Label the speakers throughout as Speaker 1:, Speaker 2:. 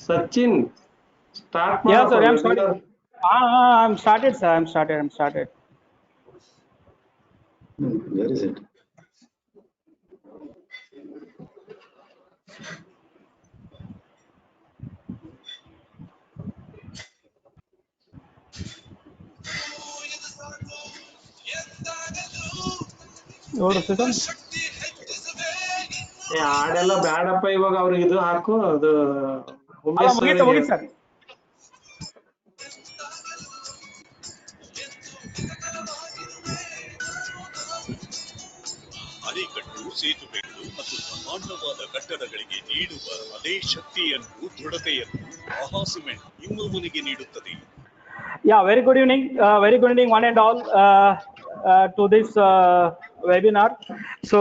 Speaker 1: Sachin, start
Speaker 2: Yeah, sir. I'm
Speaker 1: webinar.
Speaker 2: started. I'm started, sir. I'm started.
Speaker 3: Where is it?
Speaker 2: What is this?
Speaker 1: ಹಾಡೆಲ್ಲ ಬ್ಯಾಡಪ್ಪ ಇವಾಗ ಅವ್ರಿಗೆ ಇದು ಹಾಕು ಅದು
Speaker 2: ಅಲ್ಲ
Speaker 1: ಉಮೇಶ್
Speaker 2: ಮುಗೀತು
Speaker 1: ಅವರಿಗೆ
Speaker 2: ಸರ್.
Speaker 4: ಅಣೆಕಟ್ಟು ಸೇತುವೆಗಳು ಮತ್ತು ಬ್ರಹ್ಮಾಂಡವಾದ ಕಟ್ಟಡಗಳಿಗೆ ನೀಡುವ ಅದೇ ಶಕ್ತಿಯನ್ನು ದೃಢತೆಯನ್ನು ಮಹಾ ಸಿಮೆಂಟ್ ನಿಮ್ಮ ಮನೆಗೆ ನೀಡುತ್ತದೆ.
Speaker 2: Yeah, very good evening. Very good evening, one and all, to this webinar. So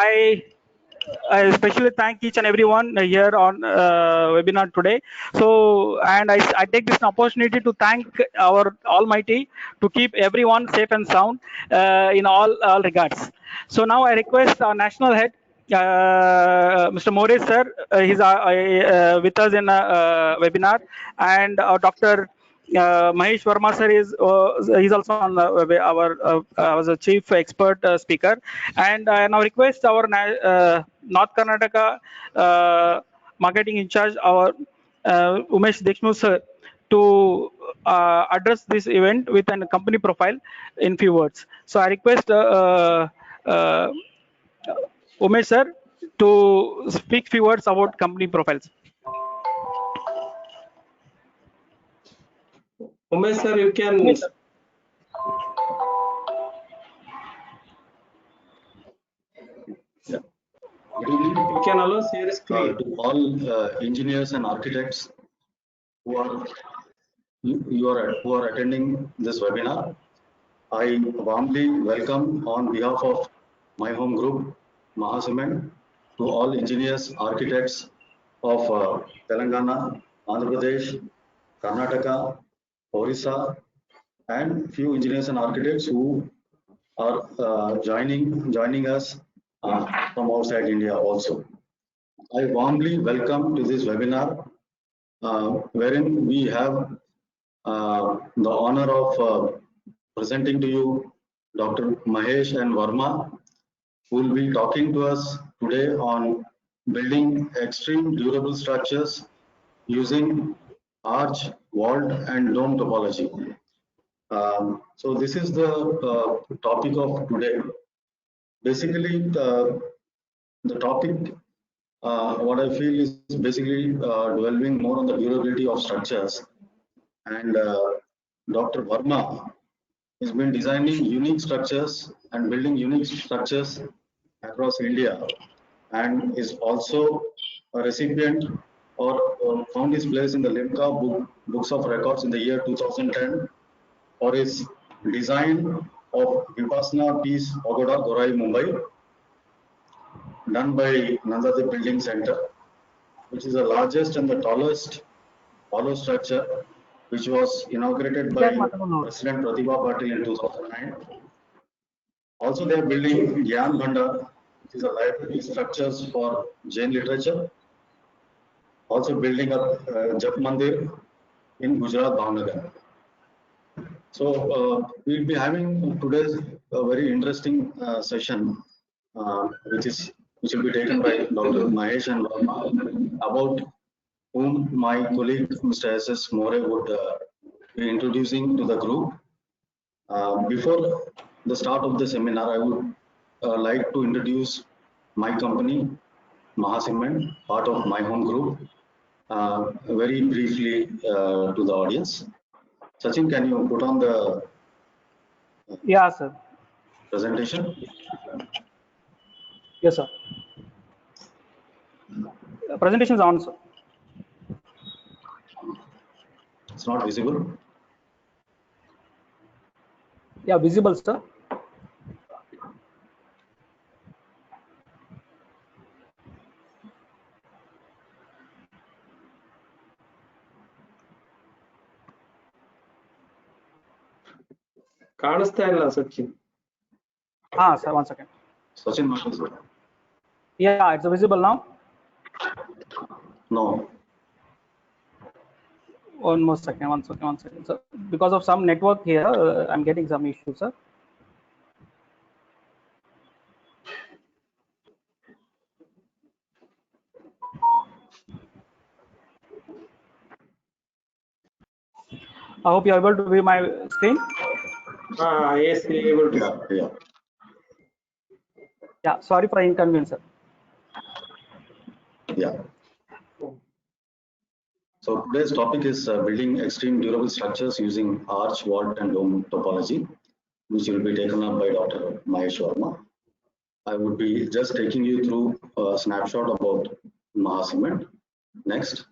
Speaker 2: I especially thank each and everyone here on webinar today. So, and I take this opportunity to thank our Almighty to keep everyone safe and sound in all regards. So now I request our national head, Mr. Maurice sir, he's with us in a webinar, and Dr. Mahesh Verma sir he's also on our as a chief expert speaker, and I now request our North Karnataka marketing in charge, our Umesh Deshmukh sir, to address this event with a company profile in few words. So I request Umesh sir to speak few words about company profiles.
Speaker 1: Umesh sir you can you can allow share screen.
Speaker 3: To all engineers and architects who are attending this webinar, I warmly welcome on behalf of my home group, Maha Cement, to all engineers, architects of Telangana, Andhra Pradesh, Karnataka, Orissa, and few engineers and architects who are joining us from outside India also. I warmly welcome to this webinar, wherein we have the honor of presenting to you Dr. Mahesh and Verma, who will be talking to us today on building extreme durable structures using arch, vault, and dome topology. So this is the topic of today. Basically, the topic, what I feel is basically delving more on the durability of structures. And Dr. Verma has been designing unique structures and building unique structures across India, and is also a recipient or found his place in the Limca Books of Records in the year 2010 for his design of Vipassana Peace Pagoda, Gorai, Mumbai, done by Nandadev Building Center, which is the largest and the tallest hollow structure, which was inaugurated by President Pratibha Patil in 2009. Also, they are building Gyan Bhandar, which is a library structures for Jain literature. Also building up Jap Mandir in Gujarat, Bhavnagar. So we'll be having today's a very interesting session, which will be taken by Dr. Mahesh and Verma, about whom my colleague Mr. S.S. More would be introducing to the group. Before the start of the seminar, I would like to introduce my company, Maha Cement, part of my home group, very briefly to the audience. Sachin, can you put on the
Speaker 2: sir.
Speaker 3: Presentation?
Speaker 2: Yes, sir. Presentation is on, sir.
Speaker 3: It's not visible.
Speaker 2: Yeah, visible, sir.
Speaker 1: ಕಾಣಿಸ್ತಾ ಇಲ್ಲ Sachin.
Speaker 2: Sir, 1 second.
Speaker 3: Sachin, not visible.
Speaker 2: Yeah, it's visible now.
Speaker 3: No.
Speaker 2: One more second, one second, one second. So because of some network here, I'm getting some issues, sir. I hope you're able to view my screen.
Speaker 1: Yes, we are able to.
Speaker 3: Yeah.
Speaker 2: Yeah, sorry for inconvenience, sir.
Speaker 3: Yeah. So today's topic is building extreme durable structures using arch, vault, and dome topology, which will be taken up by Dr. Mahesh Verma. I would be just taking you through a snapshot about Mahacement. Next.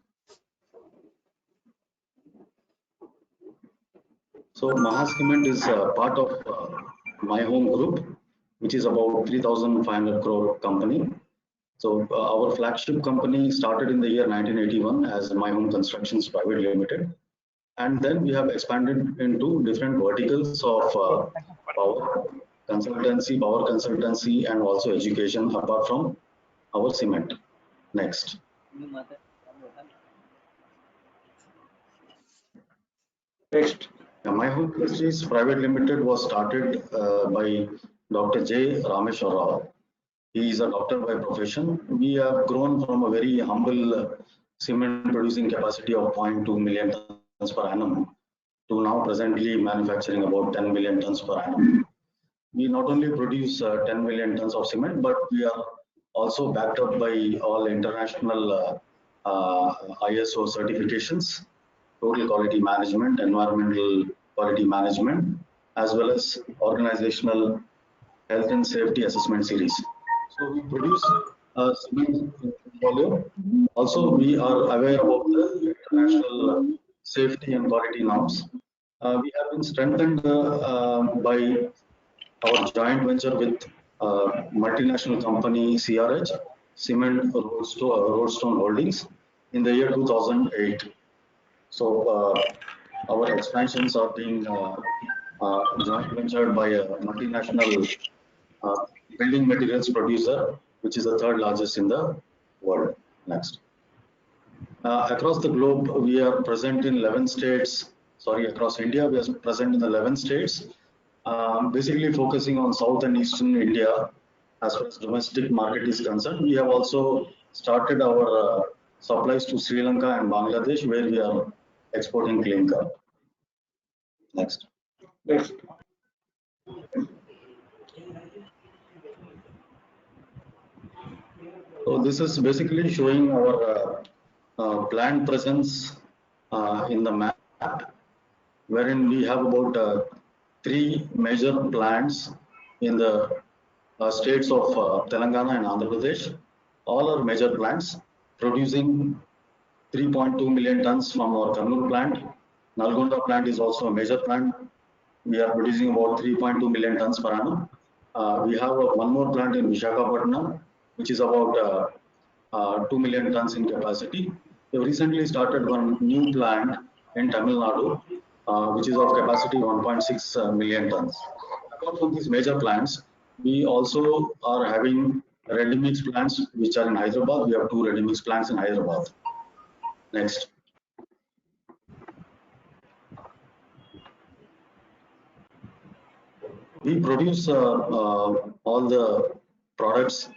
Speaker 3: So Mahacement is part of My Home Group, which is about 3,500 crore company. So our flagship company started in the year 1981 as My Home Constructions Private Limited. And then we have expanded into different verticals of power consultancy, and also education apart from our cement. Next.
Speaker 1: Next.
Speaker 3: My Home Industries Private Limited was started by Dr. J. Rameshwar Rao. He is a doctor by profession. We have grown from a very humble cement producing capacity of 0.2 million tons per annum to now presently manufacturing about 10 million tons per annum. We not only produce 10 million tons of cement, but we are also backed up by all international ISO certifications, total quality management, environmental quality management, as well as organizational health and safety assessment series. So we produce a cement portfolio. Also, we are aware about the international safety and quality norms. We have been strengthened by our joint venture with multinational company CRH, Cement Roadstone Holdings, in the year 2008. So our expansions are being joint ventured by a multinational building materials producer, which is the third largest in the world. Next. Across the globe, we are present in 11 states. Sorry, across India, we are present in 11 states. Basically focusing on South and Eastern India as far as domestic market is concerned. We have also started our supplies to Sri Lanka and Bangladesh, where we are exporting clinker. Next.
Speaker 1: Next.
Speaker 3: So this is basically showing our plant presence in the map, wherein we have about 3 major plants in the states of Telangana and Andhra Pradesh. All are major plants producing 3.2 million tons from our Kannur plant. Nalgonda plant is also a major plant. We are producing about 3.2 million tons per annum. We have one more plant in Visakhapatnam, which is about 2 million tons in capacity. We have recently started one new plant in Tamil Nadu, which is of capacity 1.6 million tons. Apart from these major plants, we also are having ready-mix plants which are in Hyderabad. We have 2 ready-mix plants in Hyderabad. Next. We produce all the products.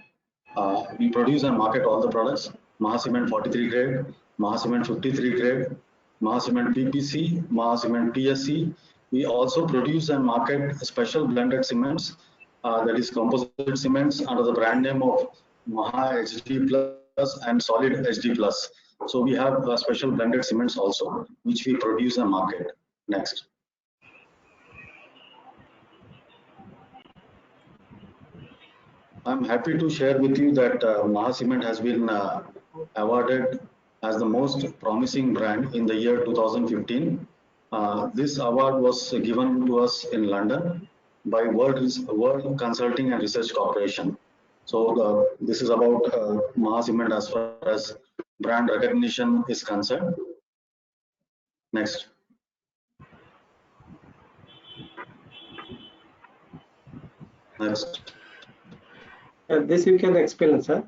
Speaker 3: We produce and market all the products. Mahacement 43 grade, Mahacement 53 grade, Mahacement PPC, Mahacement PSC. We also produce and market special blended cements, that is composite cements under the brand name of Maha HD Plus and Solid HD Plus. So we have special blended cements also, which we produce and market. Next. I'm happy to share with you that Mahacement has been awarded as the most promising brand in the year 2015. This award was given to us in London by World Consulting and Research Corporation. So this is about Mahacement as far as brand recognition is concerned. Next. Next.
Speaker 1: This you can explain, sir.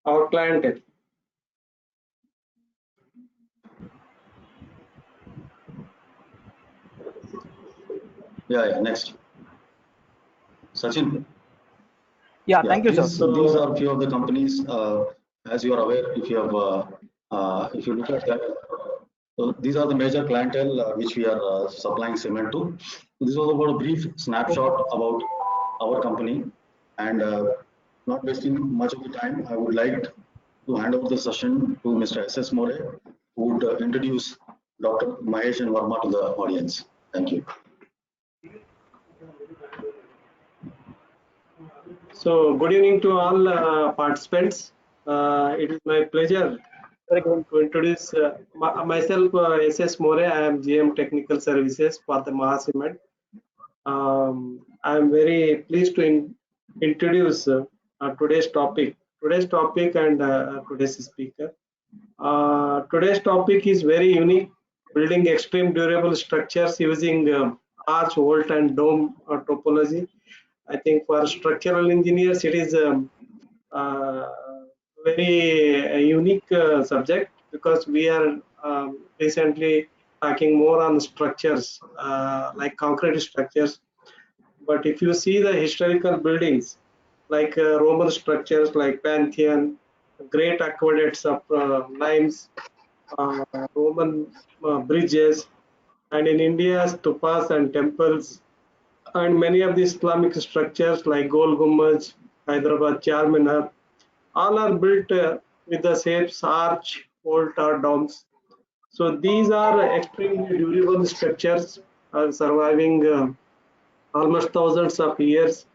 Speaker 1: Our clientele.
Speaker 3: Yeah, next. Sachin.
Speaker 2: Yeah, thank you, sir.
Speaker 3: These are few of the companies, as you are aware, if you have, if you look at that. So these are the major clientele which we are supplying cement to. This was about a brief snapshot about our company, and not wasting much of the time, I would like to hand over the session to Mr. S.S. More, who would introduce Dr. Mahesh and Verma to the audience. Thank you.
Speaker 1: So, good evening to all participants. It is my pleasure to introduce myself, S.S. More. I am GM Technical Services for the Mahacement. I am very pleased to introduce today's topic. Today's topic and today's speaker. Today's topic is very unique: building extreme durable structures using arch, vault, and dome topology. I think for structural engineers, it is uh, very unique subject because we are recently talking more on structures like concrete structures. But if you see the historical buildings like Roman structures like Pantheon, great aqueducts of limes, Roman bridges, and in India, stupas and temples, and many of the Islamic structures like Gol Gumbaz, Hyderabad Charminar, all are built with the shapes arch, vault, or domes. So these are extremely durable structures, surviving almost thousands of years.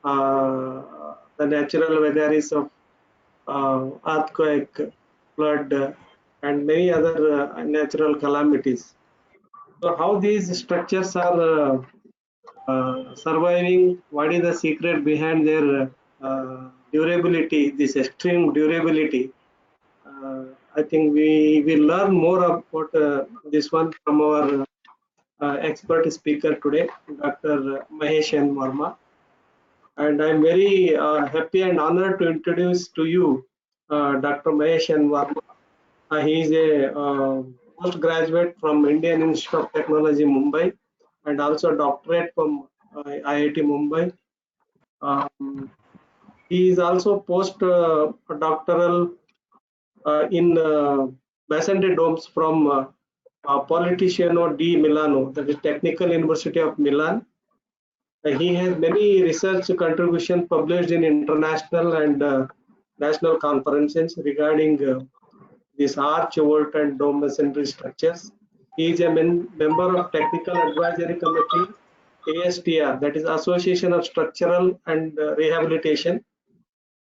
Speaker 1: The natural vagaries of earthquake, flood, and many other natural calamities. So how these structures are surviving, what is the secret behind their durability, this extreme durability? I think we will learn more about this one from our expert speaker today, Dr. Mahesh N. Verma. And I'm very happy and honored to introduce to you Dr. Mahesh N. Verma. He is a postgraduate from Indian Institute of Technology, Mumbai, and also doctorate from IIT Mumbai. He is also post-doctoral in Masonry domes from Politiciano di Milano, that is Technical University of Milan. He has many research contributions published in international and national conferences regarding this arch, vault, and dome masonry structures. He is a member of Technical Advisory Committee, ASTR, that is Association of Structural and Rehabilitation.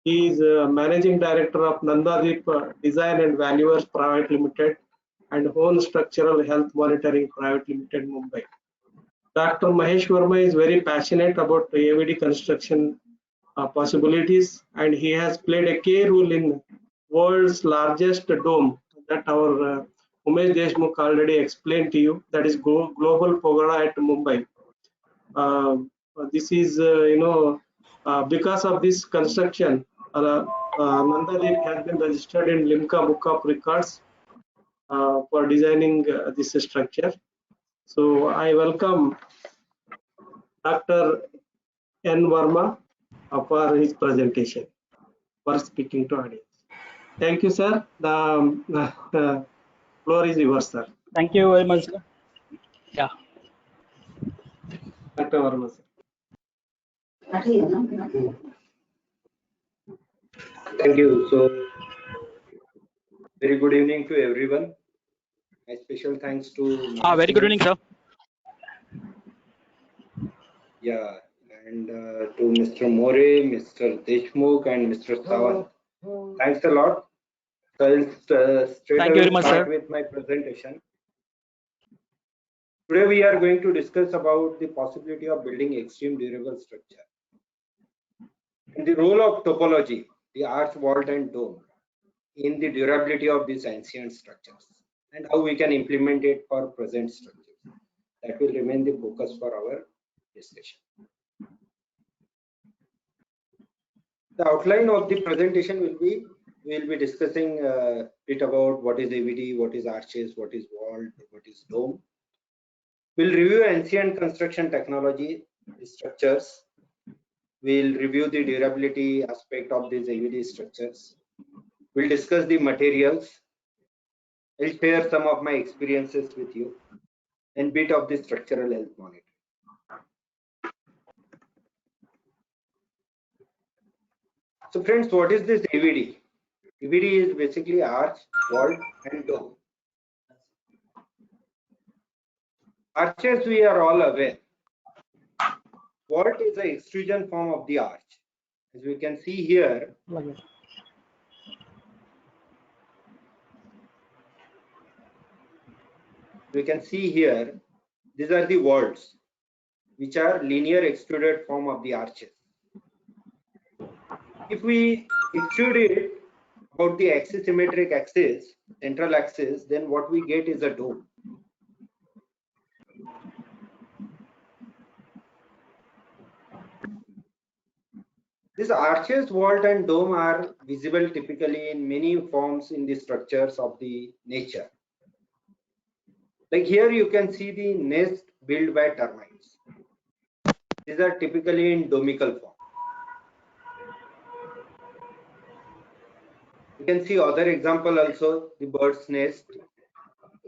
Speaker 1: He is Managing Director of Nandadeep Design and Valuers Private Limited and Hone Structural Health Monitoring Private Limited, Mumbai. Dr. Mahesh Verma is very passionate about AVD construction possibilities, and he has played a key role in world's largest dome that our Umesh Deshmukh already explained to you, that is Global Pagoda at Mumbai. This is, because of this construction, Nandadeep has been registered in Limca Book of Records for designing this structure. So I welcome Dr. N. Verma for his presentation, for speaking to audience. Thank you, sir. The floor is yours, sir.
Speaker 2: Thank you very much, sir. Yeah.
Speaker 1: Dr. Verma, sir.
Speaker 5: Thank you. So, very good evening to everyone. My special thanks to
Speaker 2: Very good evening, sir.
Speaker 5: Yeah, and to Mr. More, Mr. Deshmukh, and Mr. Sawant. Thanks a lot. So I'll straight
Speaker 2: Thank you
Speaker 5: away
Speaker 2: very much,
Speaker 5: start
Speaker 2: sir.
Speaker 5: with my presentation. Today we are going to discuss about the possibility of building extreme durable structure and the role of topology, the arch, vault, and dome in the durability of these ancient structures, and how we can implement it for present structures. That will remain the focus for our discussion. The outline of the presentation will be, we will be discussing bit about what is AVD, what is arches, what is vault, what is dome. We'll review ancient construction technology, structures. We'll review the durability aspect of these AVD structures. We'll discuss the materials. I'll share some of my experiences with you and bit of the structural health monitoring. So friends, what is this AVD? AVD is basically arch, vault and dome. Arches, we are all aware. Vault is the extrusion form of the arch. As we can see here, these are the vaults, which are linear extruded form of the arches. If we extrude it about the axisymmetric axis, central axis, then what we get is a dome. These arches, vault and dome are visible typically in many forms in the structures of the nature. Like here you can see the nest built by termites. These are typically in domical form. You can see other example also, the bird's nest,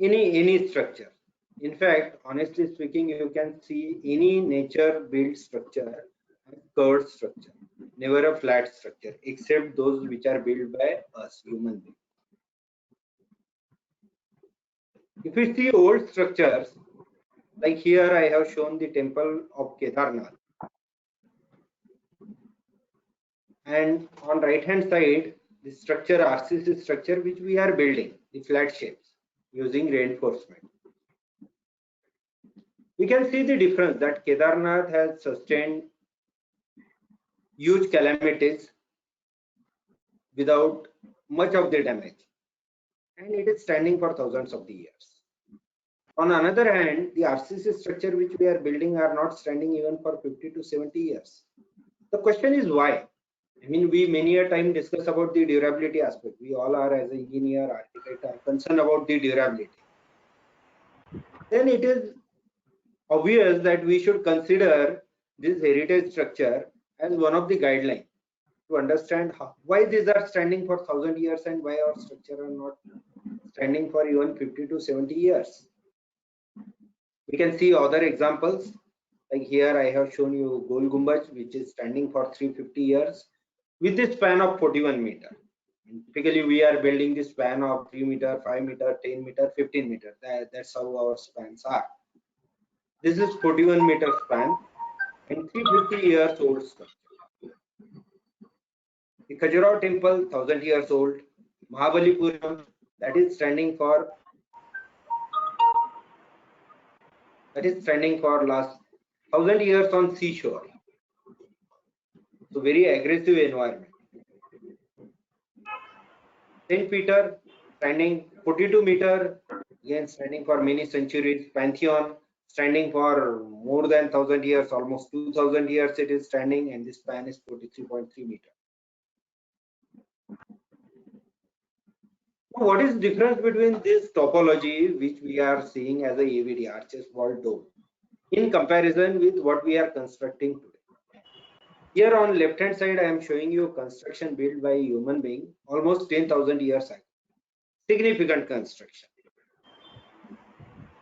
Speaker 5: any structure. In fact, honestly speaking, you can see any nature built structure, curved structure, never a flat structure, except those which are built by us, human beings. If we see old structures, like here I have shown the temple of Kedarnath. And on right hand side, the structure RCC structure which we are building, the flat shapes using reinforcement. We can see the difference that Kedarnath has sustained huge calamities without much of the damage, and it is standing for thousands of the years. On another hand, the RCC structure which we are building are not standing even for 50 to 70 years. The question is why? I mean, we many a time discuss about the durability aspect. We all are, as an engineer, architect, are concerned about the durability. Then it is obvious that we should consider this heritage structure as one of the guidelines to understand why these are standing for 1,000 years and why our structure are not standing for even 50 to 70 years. We can see other examples, like here I have shown you Gol Gumbaj, which is standing for 350 years with the span of 41 meter. And typically we are building the span of 3 meter, 5 meter, 10 meter, 15 meter. That's how our spans are. This is 41 meter span and 350 years old structure. The Khajuraho temple, 1,000 years old. Mahabalipuram, that is standing for last 1,000 years on seashore. So very aggressive environment. St. Peter, standing 42 meter, again standing for many centuries. Pantheon, standing for more than 1,000 years, almost 2,000 years it is standing, and the span is 43.3 meter. What is the difference between this topology which we are seeing as a AVD, arches, vault, dome, in comparison with what we are constructing today? Here on left hand side I am showing you construction built by a human being almost 10,000 years ago. Significant construction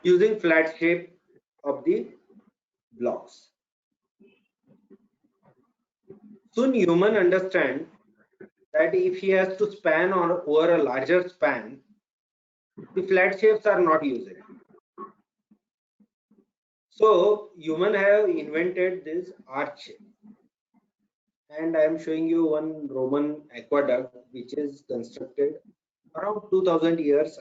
Speaker 5: using flat shape of the blocks. Soon human understand that if he has to span over a larger span, the flat shapes are not used. So human have invented this arch shape. And I am showing you one Roman aqueduct which is constructed around 2,000 years.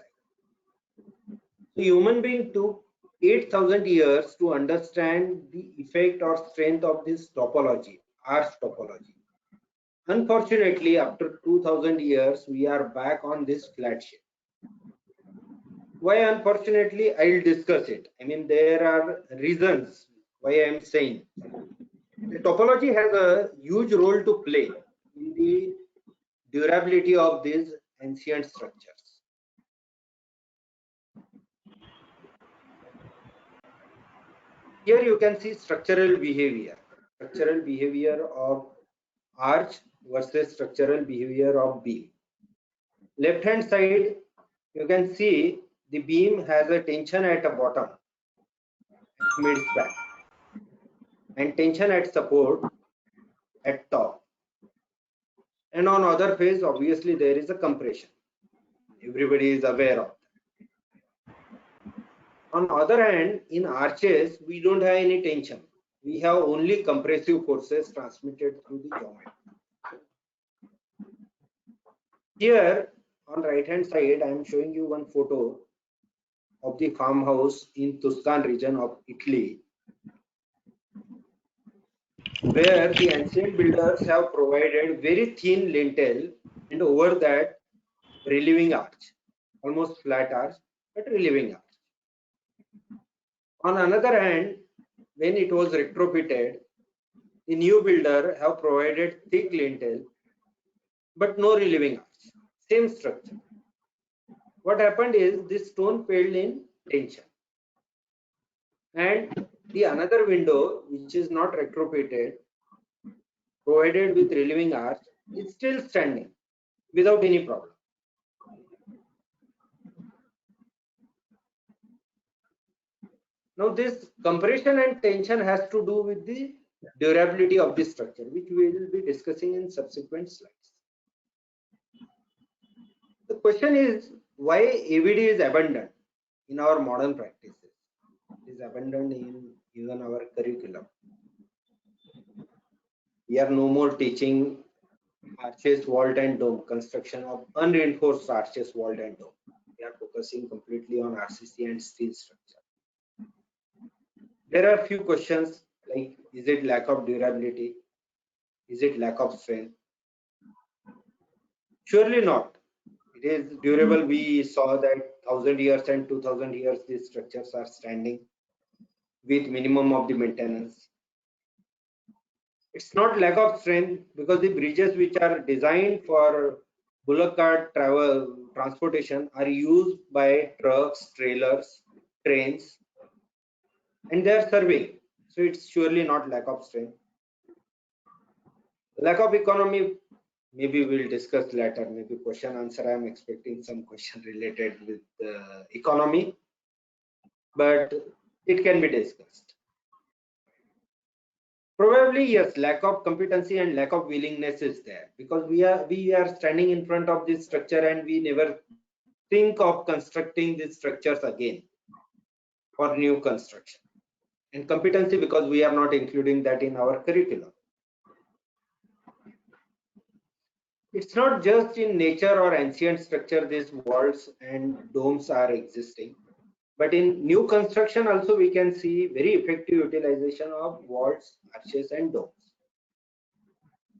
Speaker 5: So human being took 8,000 years to understand the effect or strength of this topology, arch topology. Unfortunately, after 2,000 years, we are back on this flat shape. Why unfortunately? I'll discuss it. I mean, there are reasons why I am saying. The topology has a huge role to play in the durability of these ancient structures. Here you can see structural behavior of arch versus structural behavior of beam. Left hand side, you can see the beam has a tension at the bottom and mid span, and tension at support at top. And on other face, obviously there is a compression. Everybody is aware of that. On other hand, in arches, we don't have any tension. We have only compressive forces transmitted through the geometry. Here on right hand side, I am showing you one photo of the farmhouse in Tuscan region of Italy, where the ancient builders have provided very thin lintel and over that relieving arch, almost flat arch, but relieving arch. On another hand, when it was retrofitted, the new builder have provided thick lintel but no relieving arch, same structure. What happened is this stone failed in tension, and the another window which is not retrofitted, provided with relieving arch, is still standing without any problem. Now this compression and tension has to do with the durability of the structure, which we will be discussing in subsequent slides. The question is why AVD is abandoned in our modern practices. It is abandoned in even our curriculum. We are no more teaching arches, vault and dome, construction of unreinforced arches, vault and dome. We are focusing completely on RCC and steel structure. There are a few questions like, is it lack of durability? Is it lack of strength? Surely not. It is durable. We saw that 1000 years and 2000 years these structures are standing with minimum of the maintenance. It's not lack of strength because the bridges which are designed for bullock cart transportation are used by trucks, trailers, trains, and they are serving. So it's surely not lack of strength. Lack of economy, maybe we'll discuss later. Maybe question answer. I'm expecting some question related with economy, but it can be discussed. Probably yes, lack of competency and lack of willingness is there because we are standing in front of this structure and we never think of constructing these structures again for new construction. And competency because we are not including that in our curriculum. It's not just in nature or ancient structure these walls and domes are existing, but in new construction also we can see very effective utilization of walls, arches and domes.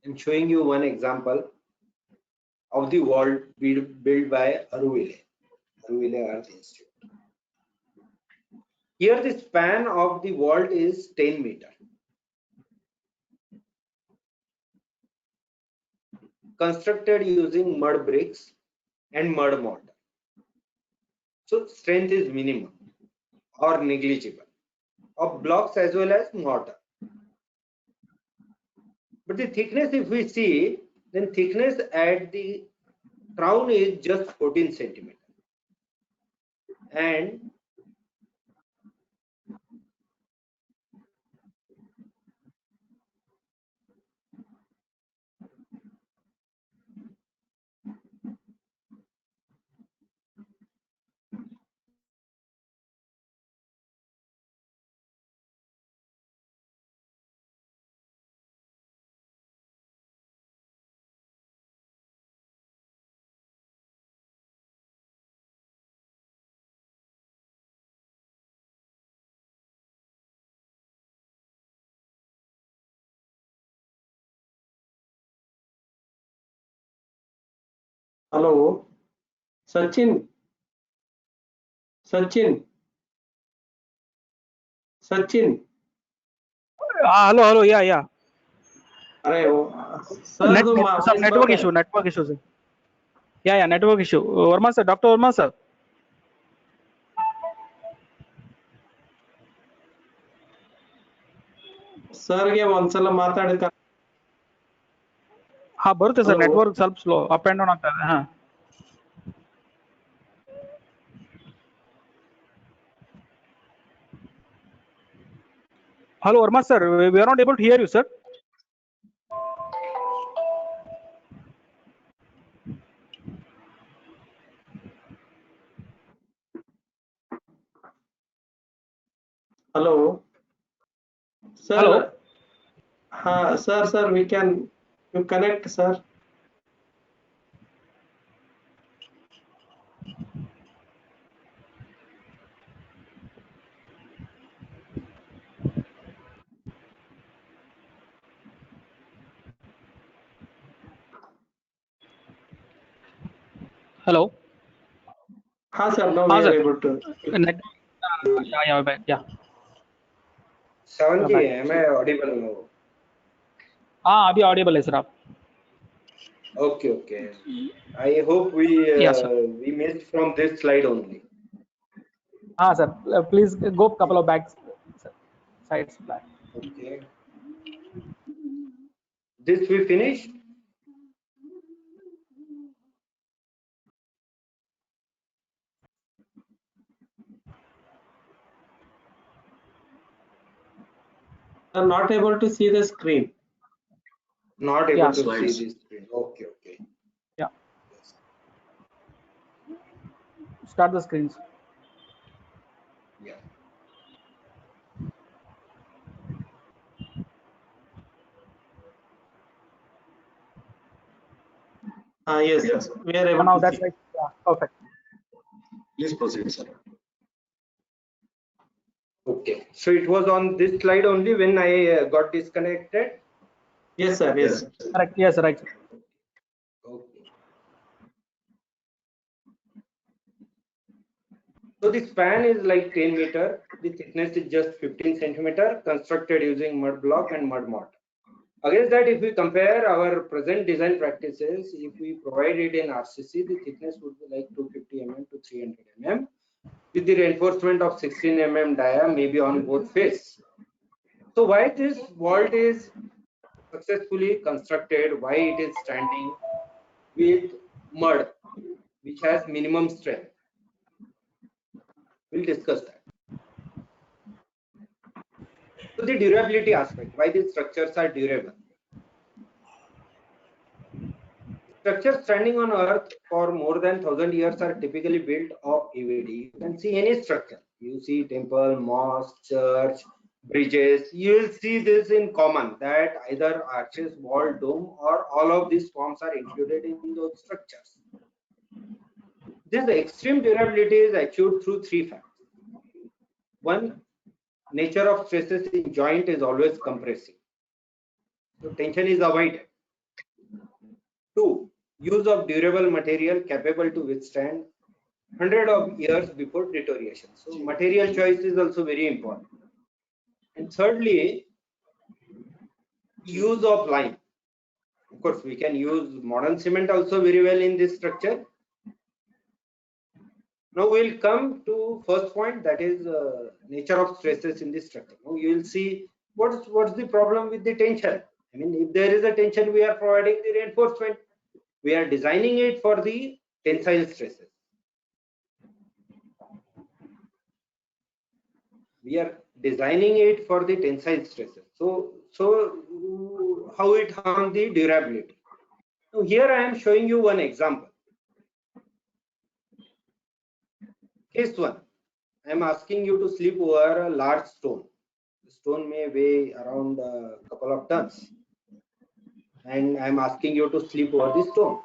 Speaker 5: I'm showing you one example of the wall built by Aruville Earth Institute. Here the span of the vault is 10 meters. Constructed using mud bricks and mud mortar. So strength is minimum or negligible of blocks as well as mortar. But the thickness, if we see, then thickness at the crown is just 14 centimeters. And
Speaker 1: Hello, Sachin. Sachin. Sachin.
Speaker 2: Hello, yeah.
Speaker 1: अरे sir तुम
Speaker 2: some network issue sir. Yeah, network issue. Verma sir, Dr. Verma sir.
Speaker 1: ಸರ್ಗೆ ಒಂದ್ಸಲ ಮಾತಾಡಿದ
Speaker 2: ಹಾ ಬರುತ್ತೆ sir,
Speaker 1: Hello.
Speaker 2: Network ಸ್ವಲ್ಪ slow up and down ಆಗ್ತಾ ಇದೆ. ಹಾ hello Verma sir, we are not able to hear you sir.
Speaker 1: Hello. Sir.
Speaker 2: Hello.
Speaker 1: Sir, we can you connect, sir.
Speaker 2: Hello.
Speaker 1: Sir, now we
Speaker 2: sir.
Speaker 1: are able to.
Speaker 2: Yeah.
Speaker 5: Savanji, am I audible now?
Speaker 2: अभी Audible है sir आप.
Speaker 5: Okay. I hope we we missed from this slide only.
Speaker 2: sir, please go couple of back sides back.
Speaker 5: Okay. This we finished.
Speaker 1: I'm not able to see the screen.
Speaker 5: Not able to
Speaker 3: slides.
Speaker 5: see this screen. Okay.
Speaker 2: Yeah. Start the screens.
Speaker 5: Yeah.
Speaker 1: Yes,
Speaker 3: Yes.
Speaker 1: sir. We are able
Speaker 2: Now
Speaker 1: to
Speaker 2: that's
Speaker 1: see.
Speaker 2: right. Yeah, perfect.
Speaker 3: Please proceed, sir.
Speaker 5: Okay. So it was on this slide only when I got disconnected.
Speaker 1: Yes, sir. Yes.
Speaker 2: Correct. Yes, right.
Speaker 5: Okay. So the span is like 10 meter. The thickness is just 15 centimeter, constructed using mud block and mud mortar. Against that, if we compare our present design practices, if we provide it in RCC, the thickness would be like 250 mm to 300 mm, with the reinforcement of 16 mm dia, maybe on both face. So why this vault is successfully constructed, why it is standing with mud, which has minimum strength. We'll discuss that. So the durability aspect, why these structures are durable. Structures standing on earth for more than 1000 years are typically built of EVD. You can see any structure. You see temple, mosque, church, bridges. You will see this in common, that either arches, wall, dome, or all of these forms are included in those structures. This extreme durability is achieved through three factors. One, nature of stresses in joint is always compressive, so tension is avoided. Two, use of durable material capable to withstand hundreds of years before deterioration. So material choice is also very important. And thirdly, use of lime. Of course, we can use modern cement also very well in this structure. Now we'll come to first point, that is nature of stresses in this structure. Now you will see what's the problem with the tension. I mean, if there is a tension, we are providing the reinforcement. We are designing it for the tensile stresses. We are designing it for the tensile stresses. So how it harms the durability. Now here I am showing you one example. Case 1. I am asking you to sleep over a large stone. The stone may weigh around a couple of tons, and I am asking you to sleep over the stone.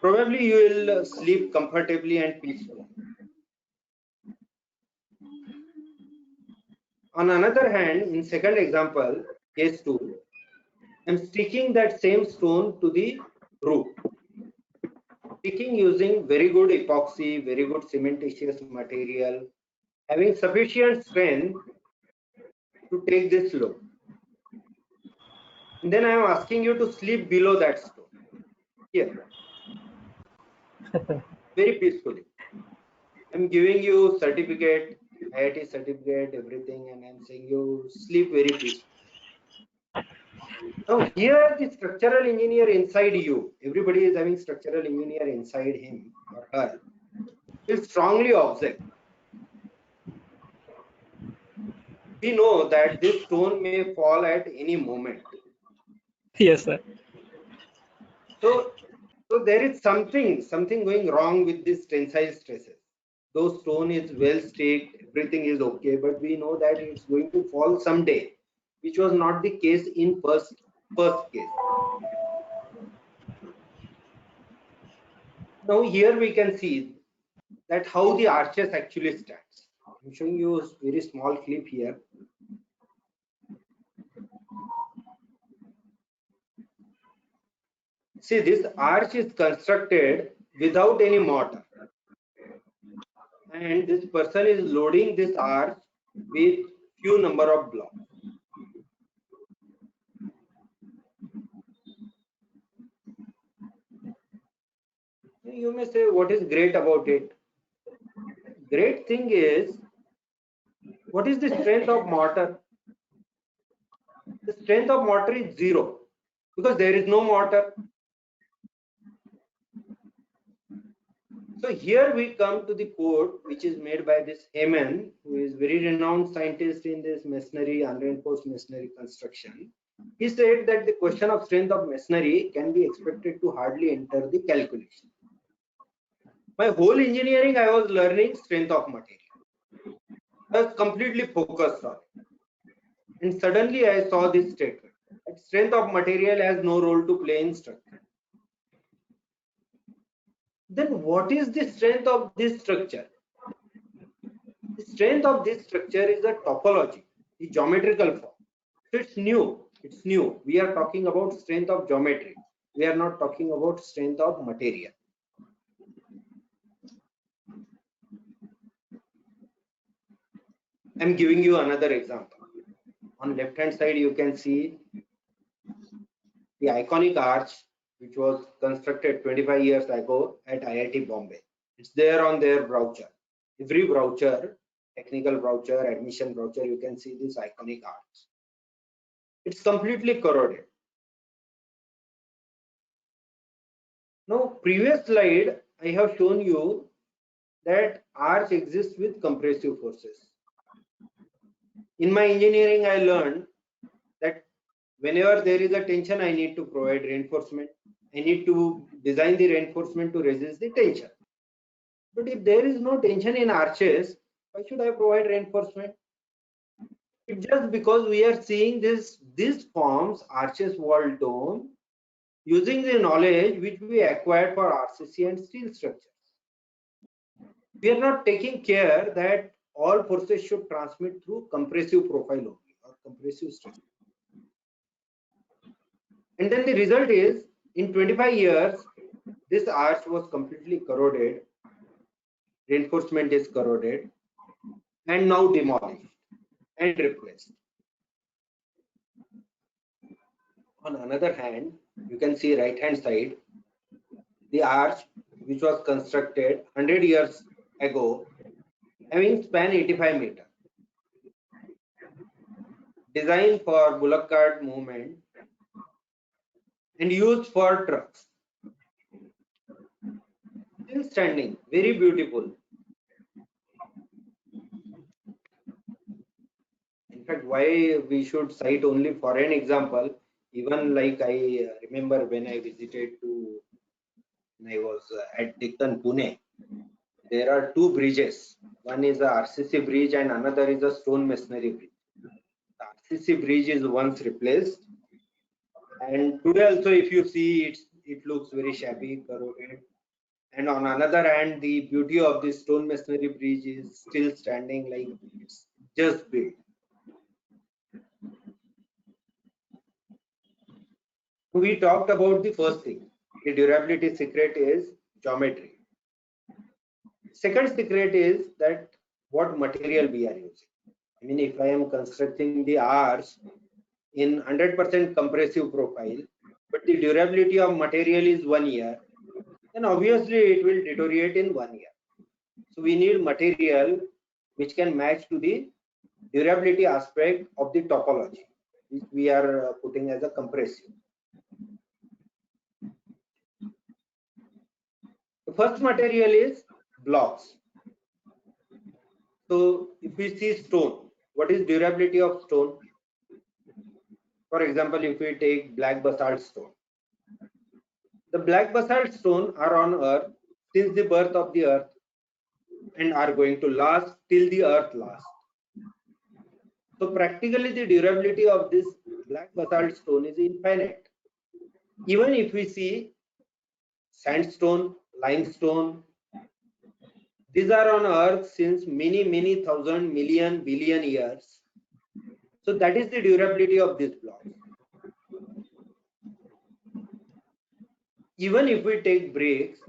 Speaker 5: Probably you will sleep comfortably and peacefully. On another hand, in second example, case 2, I am sticking that same stone to the roof. Sticking using very good epoxy, very good cementitious material, having sufficient strength to take this load. And then I am asking you to sleep below that stone, here, very peacefully. I'm giving you certificate, IIT certificate, everything, and I'm saying you sleep very peacefully. Now here the structural engineer inside you, everybody is having structural engineer inside him or her, will strongly object. We know that this stone may fall at any moment.
Speaker 2: Yes, sir.
Speaker 5: So there is something going wrong with this tensile stresses. Though stone is well staked, everything is okay, but we know that it's going to fall someday, which was not the case in first case. Now here we can see that how the arches actually stands. I'm showing you a very small clip here. See, this arch is constructed without any mortar, and this person is loading this arch with few number of blocks. You may say, what is great about it? Great thing is, what is the strength of mortar? The strength of mortar is 0 because there is no mortar. So here we come to the quote which is made by this Heyman, who is very renowned scientist in this masonry, unreinforced masonry construction. He said that the question of strength of masonry can be expected to hardly enter the calculation. My whole engineering, I was learning strength of material. I was completely focused on it. And suddenly I saw this statement that strength of material has no role to play in structure. Then what is the strength of this structure? The strength of this structure is the topology, the geometrical form. So it's new. It's new. We are talking about strength of geometry. We are not talking about strength of material. I'm giving you another example. On left hand side, you can see the iconic arch which was constructed 25 years ago at IIT Bombay. It's there on their brochure. Every brochure, technical brochure, admission brochure, you can see this iconic arch. It's completely corroded. Now, previous slide, I have shown you that arch exists with compressive forces. In my engineering, I learned that whenever there is a tension, I need to provide reinforcement. I need to design the reinforcement to resist the tension. But if there is no tension in arches, why should I provide reinforcement? It's just because we are seeing these forms, arches, wall, dome, using the knowledge which we acquired for RCC and steel structures. We are not taking care that all forces should transmit through compressive profile only or compressive structure. And then the result is, in 25 years, this arch was completely corroded, reinforcement is corroded, and now demolished and replaced. On another hand, you can see right hand side, the arch which was constructed 100 years ago, having span 85 meters, designed for bullock cart movement and used for trucks. Still standing, very beautiful. In fact, why we should cite only foreign example? Even like I remember when I visited when I was at Deccan, Pune, there are two bridges. One is a RCC bridge and another is a stone masonry bridge. The RCC bridge is once replaced, and today also if you see it looks very shabby, corroded. And on another hand, the beauty of this stone masonry bridge is still standing like it's just built. We talked about the first thing. The durability secret is geometry. Second secret is that what material we are using. I mean, if I am constructing the arch in 100% compressive profile, but the durability of material is 1 year, then obviously it will deteriorate in 1 year. So we need material which can match to the durability aspect of the topology, which we are putting as a compressive. The first material is blocks. So if we see stone, what is durability of stone? For example, if we take black basalt stone, the black basalt stone are on earth since the birth of the earth and are going to last till the earth lasts. So practically the durability of this black basalt stone is infinite. Even if we see sandstone, limestone, these are on earth since many thousand, million, billion years. So that is the durability of this block. Even if we take bricks,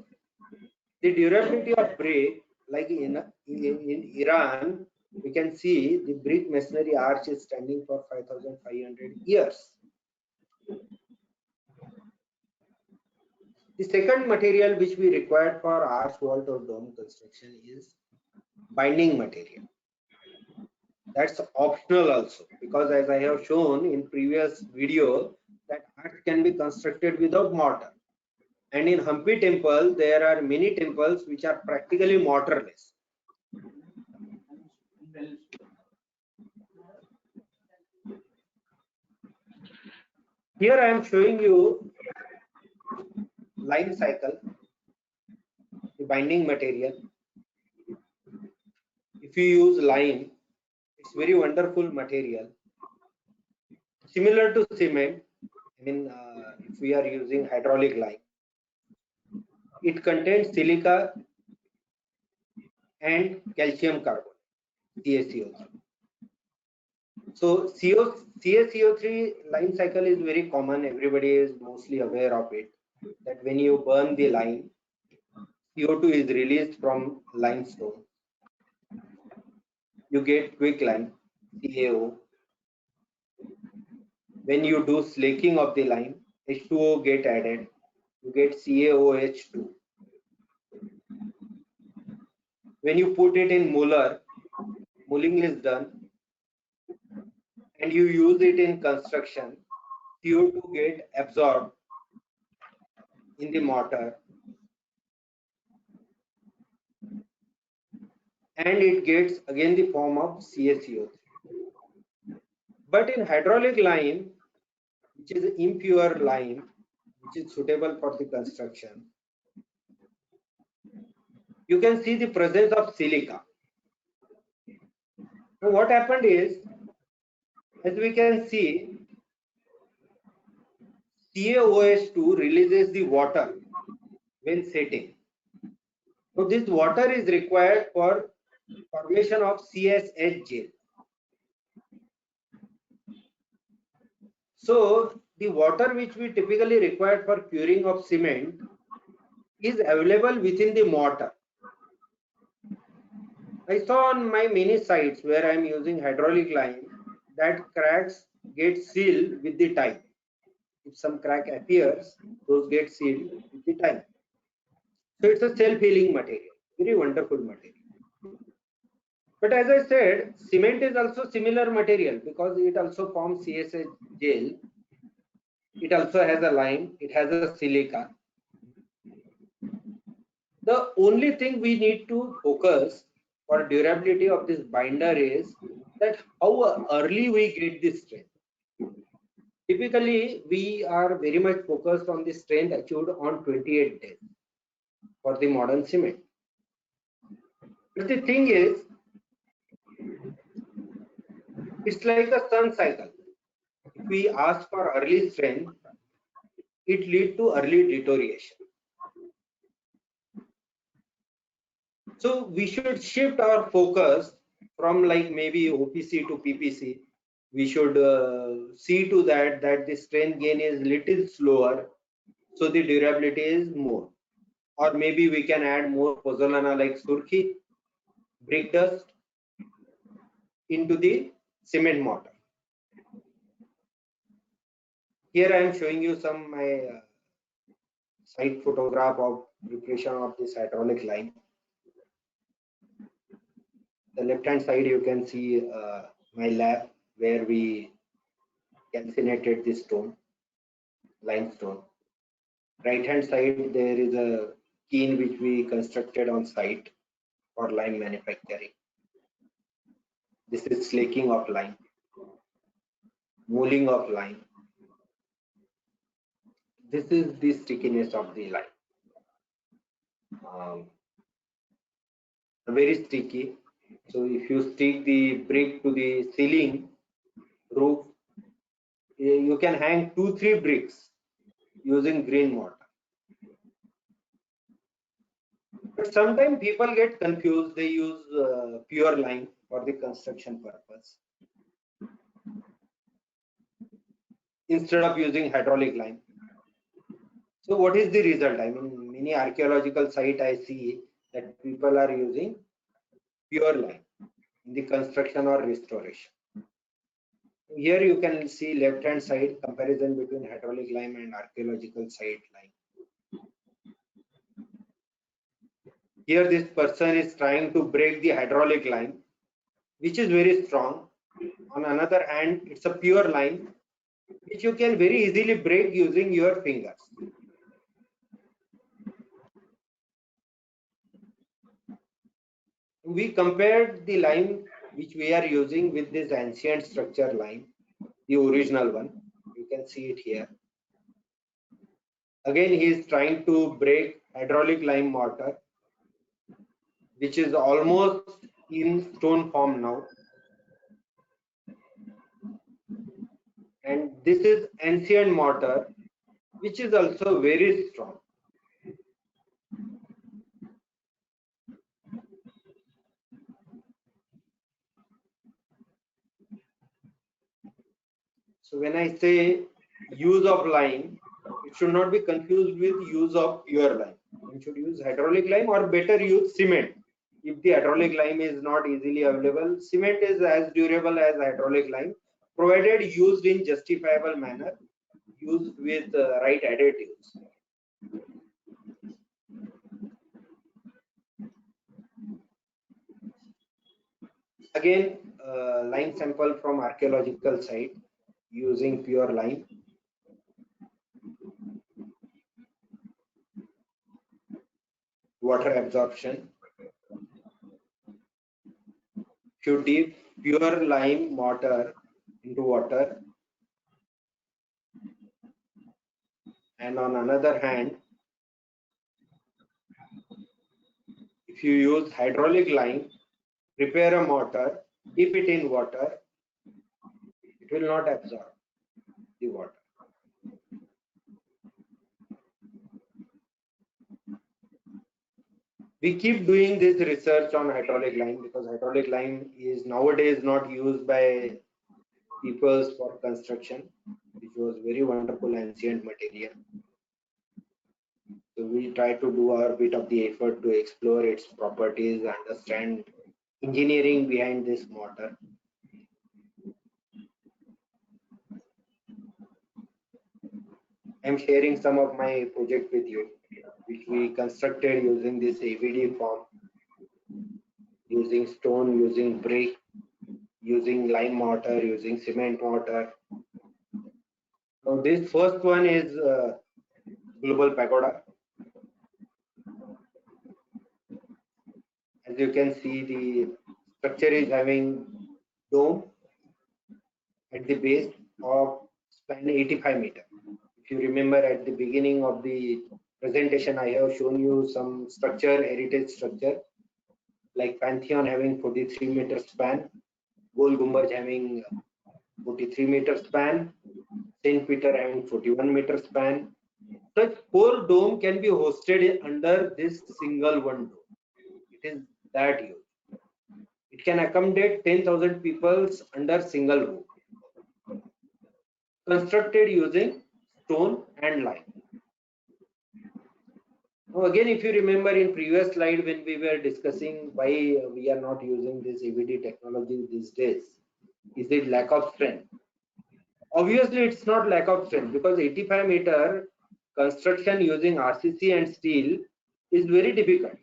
Speaker 5: the durability of brick, like in Iran, we can see the brick masonry arch is standing for 5,500 years. The second material which we require for arch, vault or dome construction is binding material. That's optional also, because as I have shown in previous video that arch can be constructed without mortar. And in Hampi temple, there are many temples which are practically mortarless. Here I am showing you lime cycle, the binding material. If you use lime, it's very wonderful material. Similar to cement, I mean, if we are using hydraulic lime, it contains silica and calcium carbonate, CaCO3. So CaCO3 lime cycle is very common. Everybody is mostly aware of it. That when you burn the lime, CO2 is released from limestone. You get quicklime, CaO. When you do slaking of the lime, H2O get added. You get CaOH2. When you put it in muller, mulling is done, and you use it in construction, CO2 get absorbed in the mortar, and it gets again the form of CaCO3. But in hydraulic lime, which is impure lime, which is suitable for the construction, you can see the presence of silica. Now what happened is, as we can see, CaOH2 releases the water when setting. So this water is required for formation of CSH gel. So the water which we typically require for curing of cement is available within the mortar. I saw on my many sites where I am using hydraulic lime that cracks get sealed with the time. If some crack appears, those get sealed with the time. So it's a self-healing material, very wonderful material. But as I said, cement is also similar material because it also forms CSH gel. It also has a lime, it has a silica. The only thing we need to focus for durability of this binder is that how early we get this strength. Typically, we are very much focused on the strength achieved on 28 days for the modern cement. But the thing is, it's like a sun cycle. If we ask for early strength, it leads to early deterioration. So we should shift our focus from like maybe OPC to PPC. We should see to that the strength gain is little slower, so the durability is more. Or maybe we can add more pozzolana like surki, brick dust into the cement mortar. Here I am showing you some my site photograph of preparation of this hydraulic lime. The left hand side you can see my lab where we calcinated this stone, limestone. Right hand side there is a kiln which we constructed on site for lime manufacturing. This is slaking of lime, molding of lime. This is the stickiness of the lime. Very sticky. So if you stick the brick to the ceiling roof, you can hang 2-3 bricks using green mortar. But sometimes people get confused. They use pure lime for the construction purpose instead of using hydraulic lime. So what is the result? I mean, many archaeological sites I see that people are using pure lime in the construction or restoration. Here you can see left hand side comparison between hydraulic lime and archaeological site lime. Here this person is trying to break the hydraulic lime, which is very strong. On another hand, it's a pure lime which you can very easily break using your fingers. We compared the lime which we are using with this ancient structure lime, the original one. You can see it here. Again, he is trying to break hydraulic lime mortar, which is almost in stone form now. And this is ancient mortar, which is also very strong. So when I say use of lime, it should not be confused with use of pure lime. You should use hydraulic lime or better use cement. If the hydraulic lime is not easily available, cement is as durable as hydraulic lime, provided used in justifiable manner, used with right additives. Again, lime sample from archaeological site using pure lime. Water absorption. If you dip pure lime mortar into water, and on another hand, if you use hydraulic lime, prepare a mortar, dip it in water, it will not absorb the water. We keep doing this research on hydraulic lime because hydraulic lime is nowadays not used by peoples for construction, which was very wonderful ancient material. So we try to do our bit of the effort to explore its properties, understand engineering behind this mortar. I'm sharing some of my project with you, which we constructed using this AVD form, using stone, using brick, using lime mortar, using cement mortar. Now this first one is Global Pagoda. As you can see, the structure is having dome at the base of span 85 meters. If you remember at the beginning of the presentation, I have shown you some structure, heritage structure, like Pantheon having 43 meter span, Gol Gumbaj having 43 meter span, Saint Peter having 41 meter span. Such whole dome can be hosted under this single one dome. It is that huge. It can accommodate 10,000 people under single roof. Constructed using stone and lime. Now again, if you remember in previous slide when we were discussing why we are not using this AVD technology these days, is it lack of strength? Obviously, it's not lack of strength because 85 meter construction using RCC and steel is very difficult.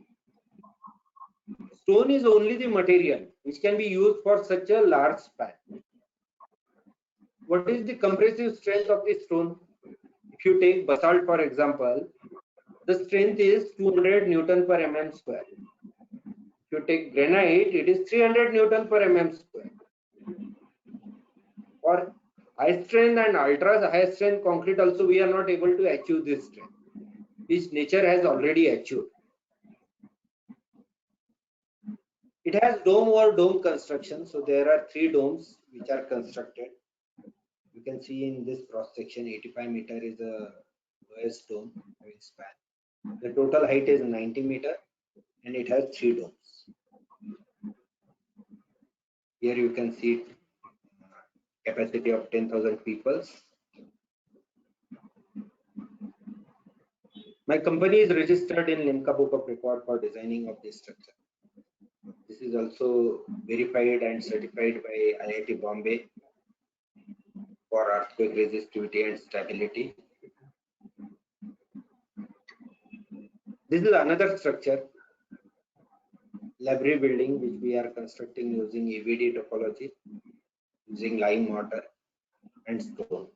Speaker 5: Stone is only the material. which can be used for such a large span. What is the compressive strength of the stone? If you take basalt, for example, the strength is 200 Newton per mm square. If you take granite, it is 300 Newton per mm square. For high strength and ultra high strength concrete also, we are not able to achieve this strength, which nature has already achieved. It has dome over dome construction, so there are 3 domes which are constructed. You can see in this cross section, 85 meter is the lowest dome having span. The total height is 90 meter and it has 3 domes. Here you can see capacity of 10,000 people. My company is registered in Limca Book of Record for designing of this structure. This is also verified and certified by IIT Bombay for earthquake resistivity and stability. This is another structure, library building, which we are constructing using EVD topology, using lime mortar and stone.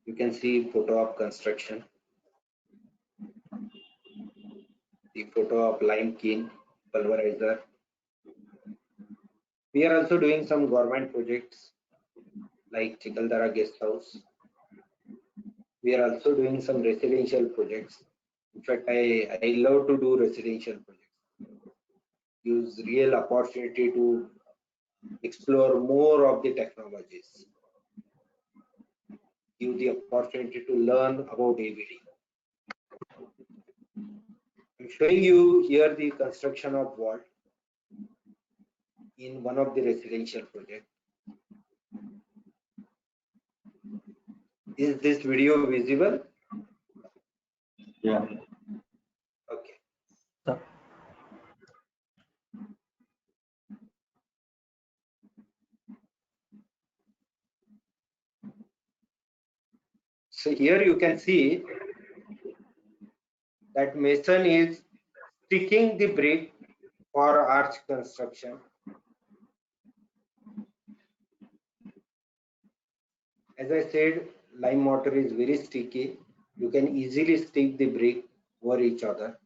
Speaker 5: You can see photo of construction, the photo of lime kiln, pulverizer. We are also doing some government projects like Chikaldara Guest House. We are also doing some residential projects. In fact, I love to do residential projects. Use real opportunity to explore more of the technologies. Give the opportunity to learn about EVD. I'm showing you here the construction of vault in one of the residential projects. Is this video visible?
Speaker 3: Yeah.
Speaker 5: Okay. So here you can see that mason is sticking the brick for arch construction. As I said, lime mortar is very sticky. You can easily stick the brick over each other.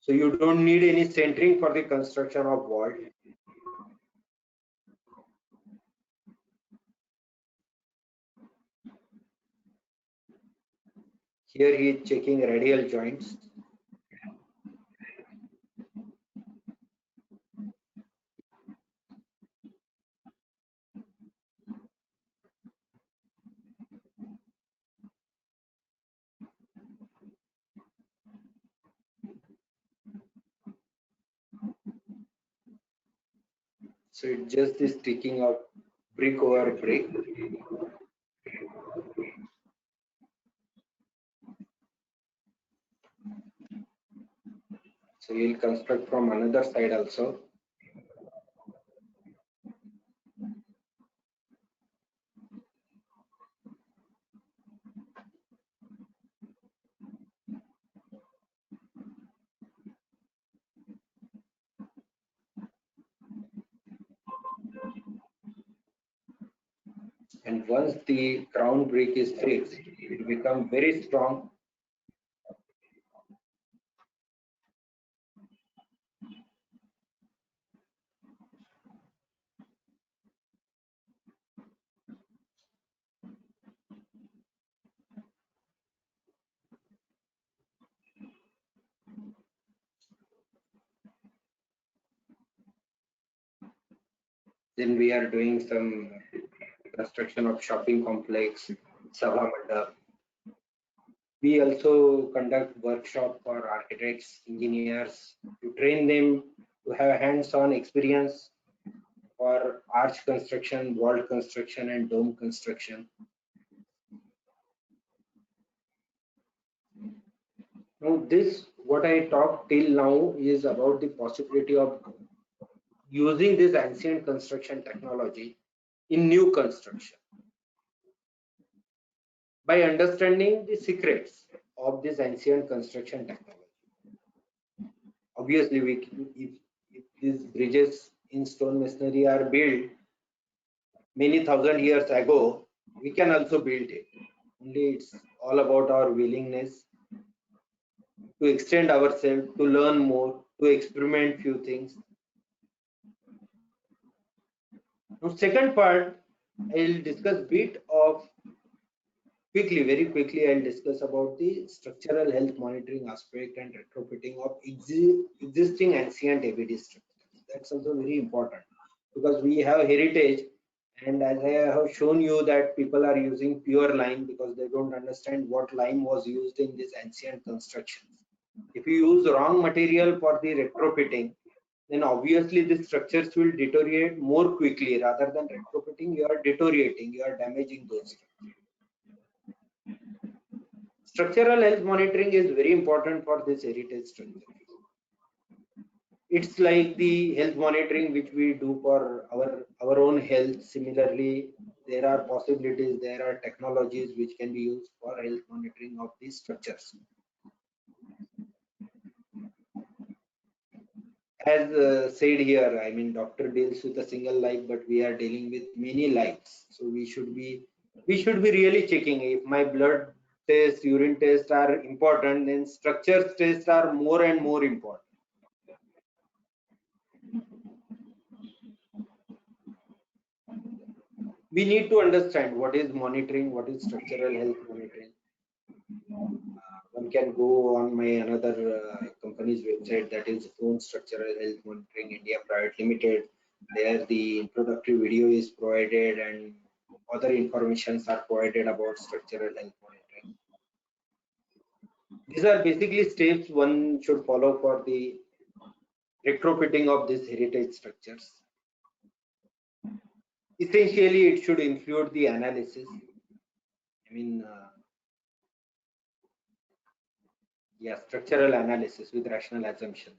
Speaker 5: So you don't need any centering for the construction of wall. Here he is checking radial joints. So it's just the sticking of brick over brick. So you'll construct from another side also. And once the crown brick is fixed, it will become very strong. Then we are doing some construction of shopping complex, Sabha Mandap. We also conduct workshop for architects, engineers to train them to have hands-on experience for arch construction, wall construction, and dome construction. Now, this what I talked till now is about the possibility of using this ancient construction technology in new construction. By understanding the secrets of this ancient construction technology. Obviously, if these bridges in stone masonry are built many thousand years ago, we can also build it. Only it's all about our willingness to extend ourselves, to learn more, to experiment few things. Now, second part, I'll discuss bit of quickly, very quickly, I'll discuss about the structural health monitoring aspect and retrofitting of existing ancient ABD structures. That's also very important because we have heritage, and as I have shown you that people are using pure lime because they don't understand what lime was used in these ancient constructions. If you use wrong material for the retrofitting, then obviously the structures will deteriorate more quickly. Rather than retrofitting, you are deteriorating, you are damaging those structures. Structural health monitoring is very important for this heritage structure. It's like the health monitoring which we do for our own health. Similarly, there are possibilities, there are technologies which can be used for health monitoring of these structures. As said here, I mean, doctor deals with a single life, but we are dealing with many lives. So we should be really checking. If my blood tests, urine tests are important, then structures tests are more and more important. We need to understand what is monitoring, what is structural health monitoring. One can go on my another company's website, that is Own Structural Health Monitoring India Private Limited. There the introductory video is provided and other informations are provided about structural health monitoring. These are basically steps one should follow for the retrofitting of these heritage structures. Essentially, it should include the analysis. I mean, structural analysis with rational assumptions.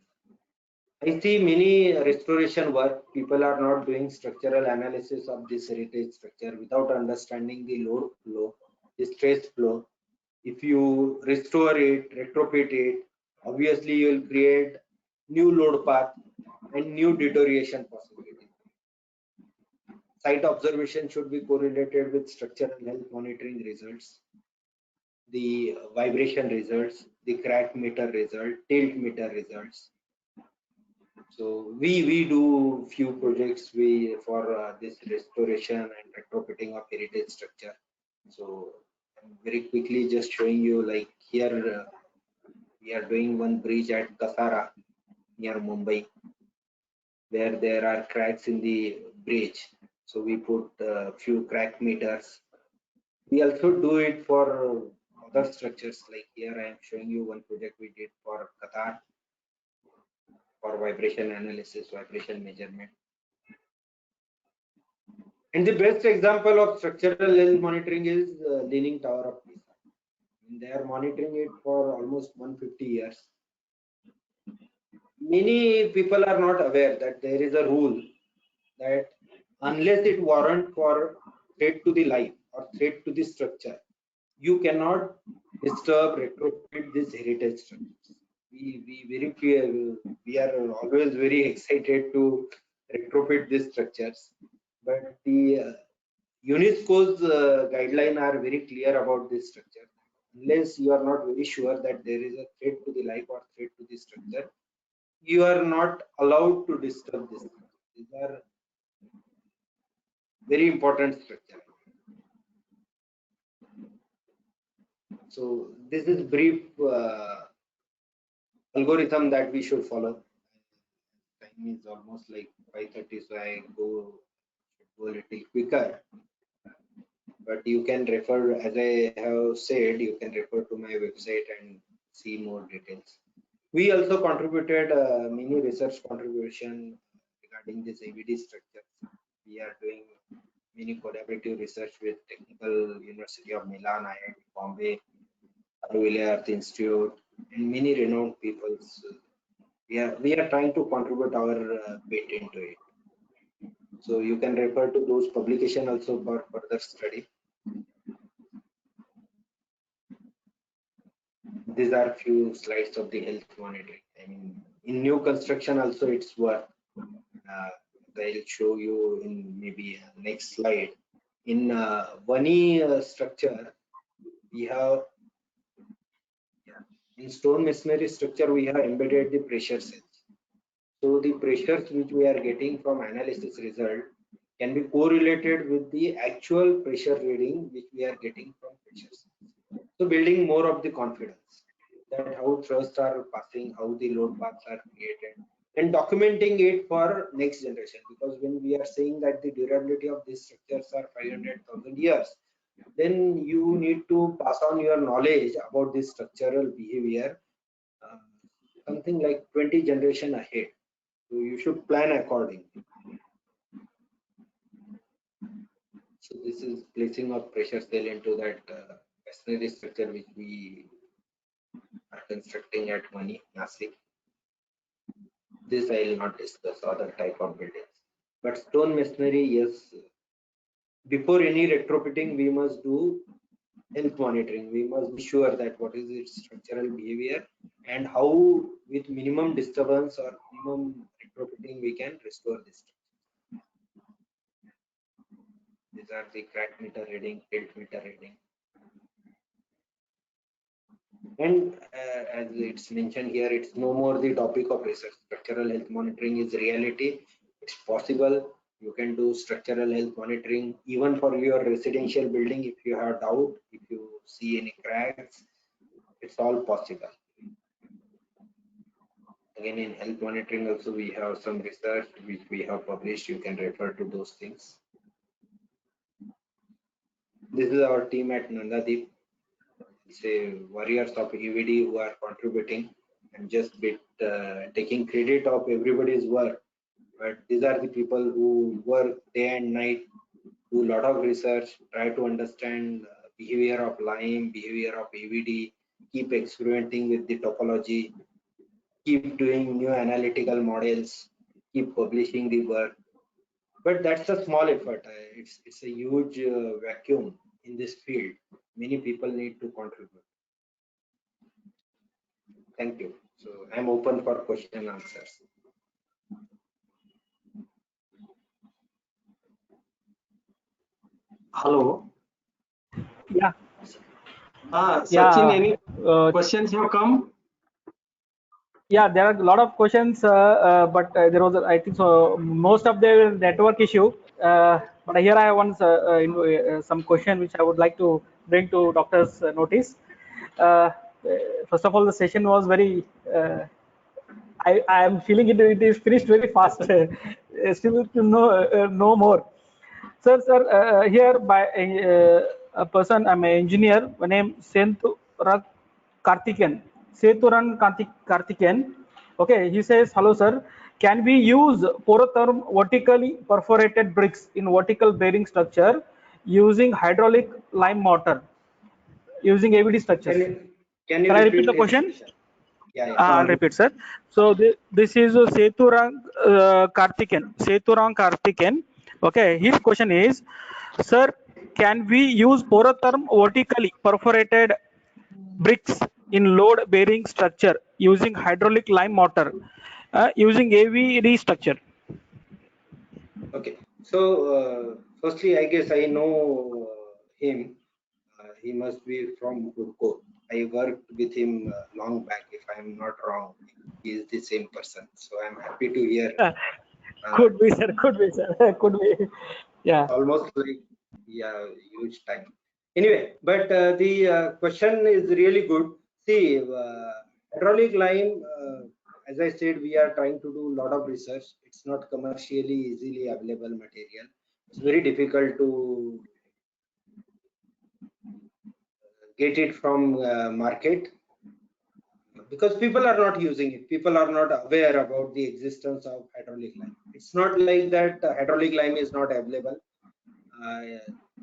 Speaker 5: I see many restoration work, people are not doing structural analysis of this heritage structure without understanding the load flow, the stress flow. If you restore it, retrofit it, obviously you will create new load path and new deterioration possibility. Site observation should be correlated with structural health monitoring results, the vibration results, the crack meter result, tilt meter results. So we do few projects for this restoration and retrofitting of heritage structure. So I'm very quickly just showing you, like here we are doing one bridge at Kasara near Mumbai, where there are cracks in the bridge. So we put a few crack meters. We also do it for other structures, like here I am showing you one project we did for Qatar for vibration analysis, vibration measurement. And the best example of structural health monitoring is Leaning Tower of Pisa. They are monitoring it for almost 150 years. Many people are not aware that there is a rule that unless it warrant for threat to the life or threat to the structure, you cannot disturb, retrofit this heritage structures. We are always very excited to retrofit these structures, but the UNESCO's guidelines are very clear about this structure. Unless you are not very sure that there is a threat to the life or threat to the structure, you are not allowed to disturb this. These are very important structure. So this is brief algorithm that we should follow. Time is almost like 5:30, so I go a little quicker. But you can refer, as I have said, you can refer to my website and see more details. We also contributed many research contribution regarding this ABD structure. We are doing many collaborative research with Technical University of Milan, IIT Bombay, Aurelia Earth Institute, and many renowned people. So we are trying to contribute our bit into it. So you can refer to those publications also for further study. These are few slides of the health monitoring. I mean, in new construction also it's work. I'll show you in maybe next slide. In Vani structure, we have in stone masonry structure we have embedded the pressure cells. So the pressures which we are getting from analysis result can be correlated with the actual pressure reading which we are getting from pressure cells. So building more of the confidence that how thrusts are passing, how the load paths are created, and documenting it for next generation. Because when we are saying that the durability of these structures are 500,000 years, then you need to pass on your knowledge about this structural behavior something like 20 generation ahead. So you should plan accordingly. So this is placing of pressure cell into that masonry structure which we are constructing at Vani, Nasik. This I will not discuss other type of buildings. But stone masonry, yes. Before any retrofitting, we must do health monitoring. We must be sure that what is its structural behavior and how with minimum disturbance or minimum retrofitting we can restore this. These are the crack meter reading, tilt meter reading. And as it's mentioned here, it's no more the topic of research. Structural health monitoring is reality. It's possible. You can do structural health monitoring even for your residential building. If you have doubt, if you see any cracks, it's all possible. Again, in health monitoring also we have some research which we have published. You can refer to those things. This is our team at Nandadeep. Say warriors of EVD who are contributing and just taking credit of everybody's work, but these are the people who work day and night, do a lot of research, try to understand behavior of lime, behavior of EVD, keep experimenting with the topology, keep doing new analytical models, keep publishing the work. But that's a small effort. It's a huge vacuum in this field. Many people need to contribute. Thank you. So I'm open for question and answers.
Speaker 1: Hello.
Speaker 2: Yeah.
Speaker 1: Sachin,
Speaker 2: Yeah.
Speaker 1: any questions have come?
Speaker 2: Yeah, there are a lot of questions, but there was, I think, so most of the network issue. But here I have some question which I would like to bring to doctor's notice. First of all, the session was very. I am feeling it is finished very fast. Still to know more. Sir, here by a person, I'm an engineer. My name Senthurag Karthikeyan. Sethuran Karthikeyan. Okay, he says, hello, sir. Can we use porotherm vertically perforated bricks in vertical bearing structure using hydraulic lime mortar, using AVD structures?
Speaker 5: Can you
Speaker 2: Can I repeat the
Speaker 5: his
Speaker 2: question?
Speaker 5: Yeah.
Speaker 2: I'll repeat, sir. So this is Sethuran Karthikeyan. Sethuran Karthikeyan. Okay, his question is, sir, can we use porotherm vertically perforated bricks in load bearing structure using hydraulic lime mortar, using AVD structure?
Speaker 5: Okay. So firstly, I guess I know him. He must be from Gurko. I worked with him long back. If I'm not wrong, he is the same person. So I'm happy to hear.
Speaker 2: Could be, sir. Could be, sir. Could be. Yeah.
Speaker 5: Almost like huge time. Anyway, but the question is really good. See, hydraulic lime, as I said, we are trying to do a lot of research. It's not commercially easily available material. It's very difficult to get it from market because people are not using it. People are not aware about the existence of hydraulic lime. It's not like that hydraulic lime is not available.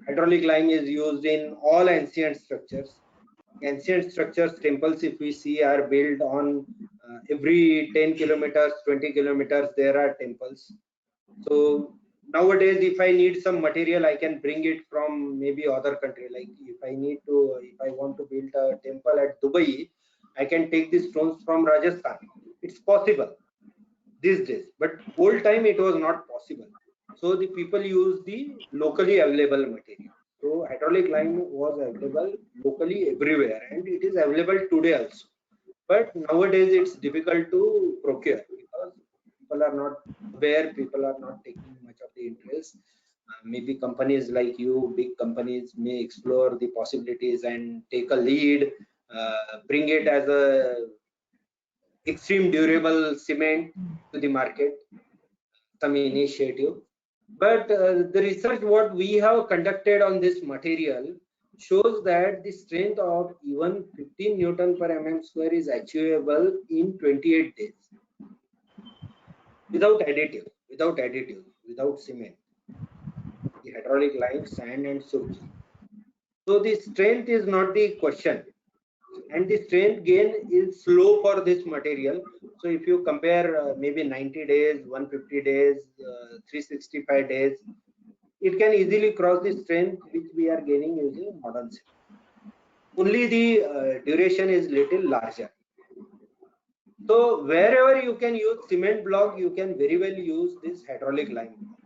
Speaker 5: Hydraulic lime is used in all ancient structures. Ancient structures, temples, if we see, are built on every 10 kilometers, 20 kilometers, there are temples. So nowadays, if I need some material, I can bring it from maybe other country. Like if I want to build a temple at Dubai, I can take the stones from Rajasthan. It's possible. these days, but old time it was not possible. So the people use the locally available material. So hydraulic lime was available locally everywhere, and it is available today also. But nowadays it's difficult to procure because people are not aware, people are not taking much of the interest. Maybe companies like you, big companies, may explore the possibilities and take a lead, bring it as a extreme durable cement to the market, some initiative. But the research what we have conducted on this material shows that the strength of even 15 Newton per mm square is achievable in 28 days without additive, without cement, the hydraulic lime, sand, and surki. So the strength is not the question, and the strength gain is slow for this material. So if you compare maybe 90 days, 150 days, 365 days, it can easily cross the strength which we are gaining using modern cement. Only the duration is little larger. So wherever you can use cement block, you can very well use this hydraulic lime block.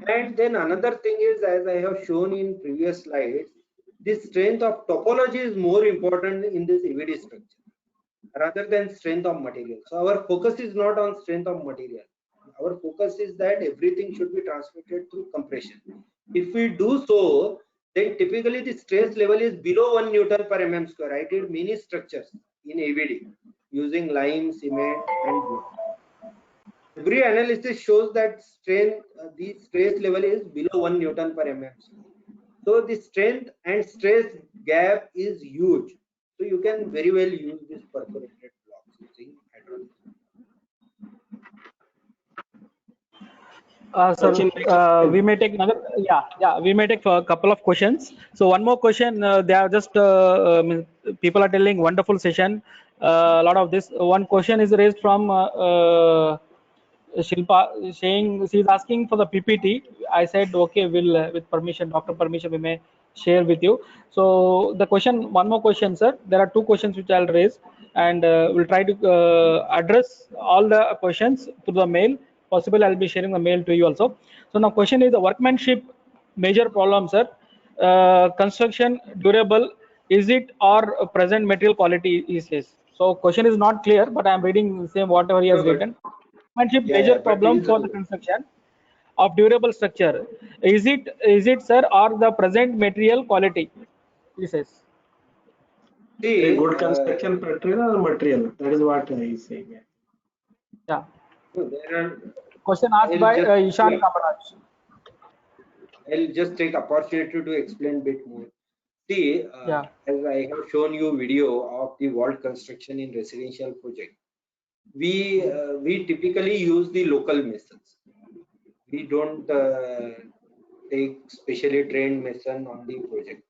Speaker 5: And then another thing is, as I have shown in previous slides, the strength of topology is more important in this EVD structure rather than strength of material. So our focus is not on strength of material. Our focus is that everything should be transmitted through compression. If we do so, then typically the stress level is below 1 Newton per mm square. I did many structures in AVD using lime, cement, and block. Every analysis shows that the stress level is below 1 Newton per mm square. So the strength and stress gap is huge. So you can very well use this perforated blocks using hydraulic.
Speaker 2: So we may take another, we may take a couple of questions. So one more question, they are just, people are telling wonderful session. A lot of this, one question is raised from Shilpa, saying she's asking for the PPT. I said, okay, we'll, with permission, doctor permission, we may share with you. So the question, one more question, sir. There are two questions which I'll raise, and we'll try to address all the questions through the mail. Possible, I'll be sharing the mail to you also. So now question is the workmanship major problem, sir. Construction durable, is it, or present material quality, he says. So question is not clear, but I'm reading the same whatever he has written. Workmanship major
Speaker 5: But
Speaker 2: problem for the construction of durable structure, is it sir, or the present material quality, he says.
Speaker 1: A
Speaker 5: see,
Speaker 1: good construction material. That is what I is saying.
Speaker 2: Yeah.
Speaker 5: there are.
Speaker 2: Question asked by Ishan Kamaraj.
Speaker 5: I'll just take opportunity to explain a bit more. See,
Speaker 2: Yeah.
Speaker 5: as I have shown you video of the wall construction in residential project, we typically use the local masons. We don't take specially trained mason on the project.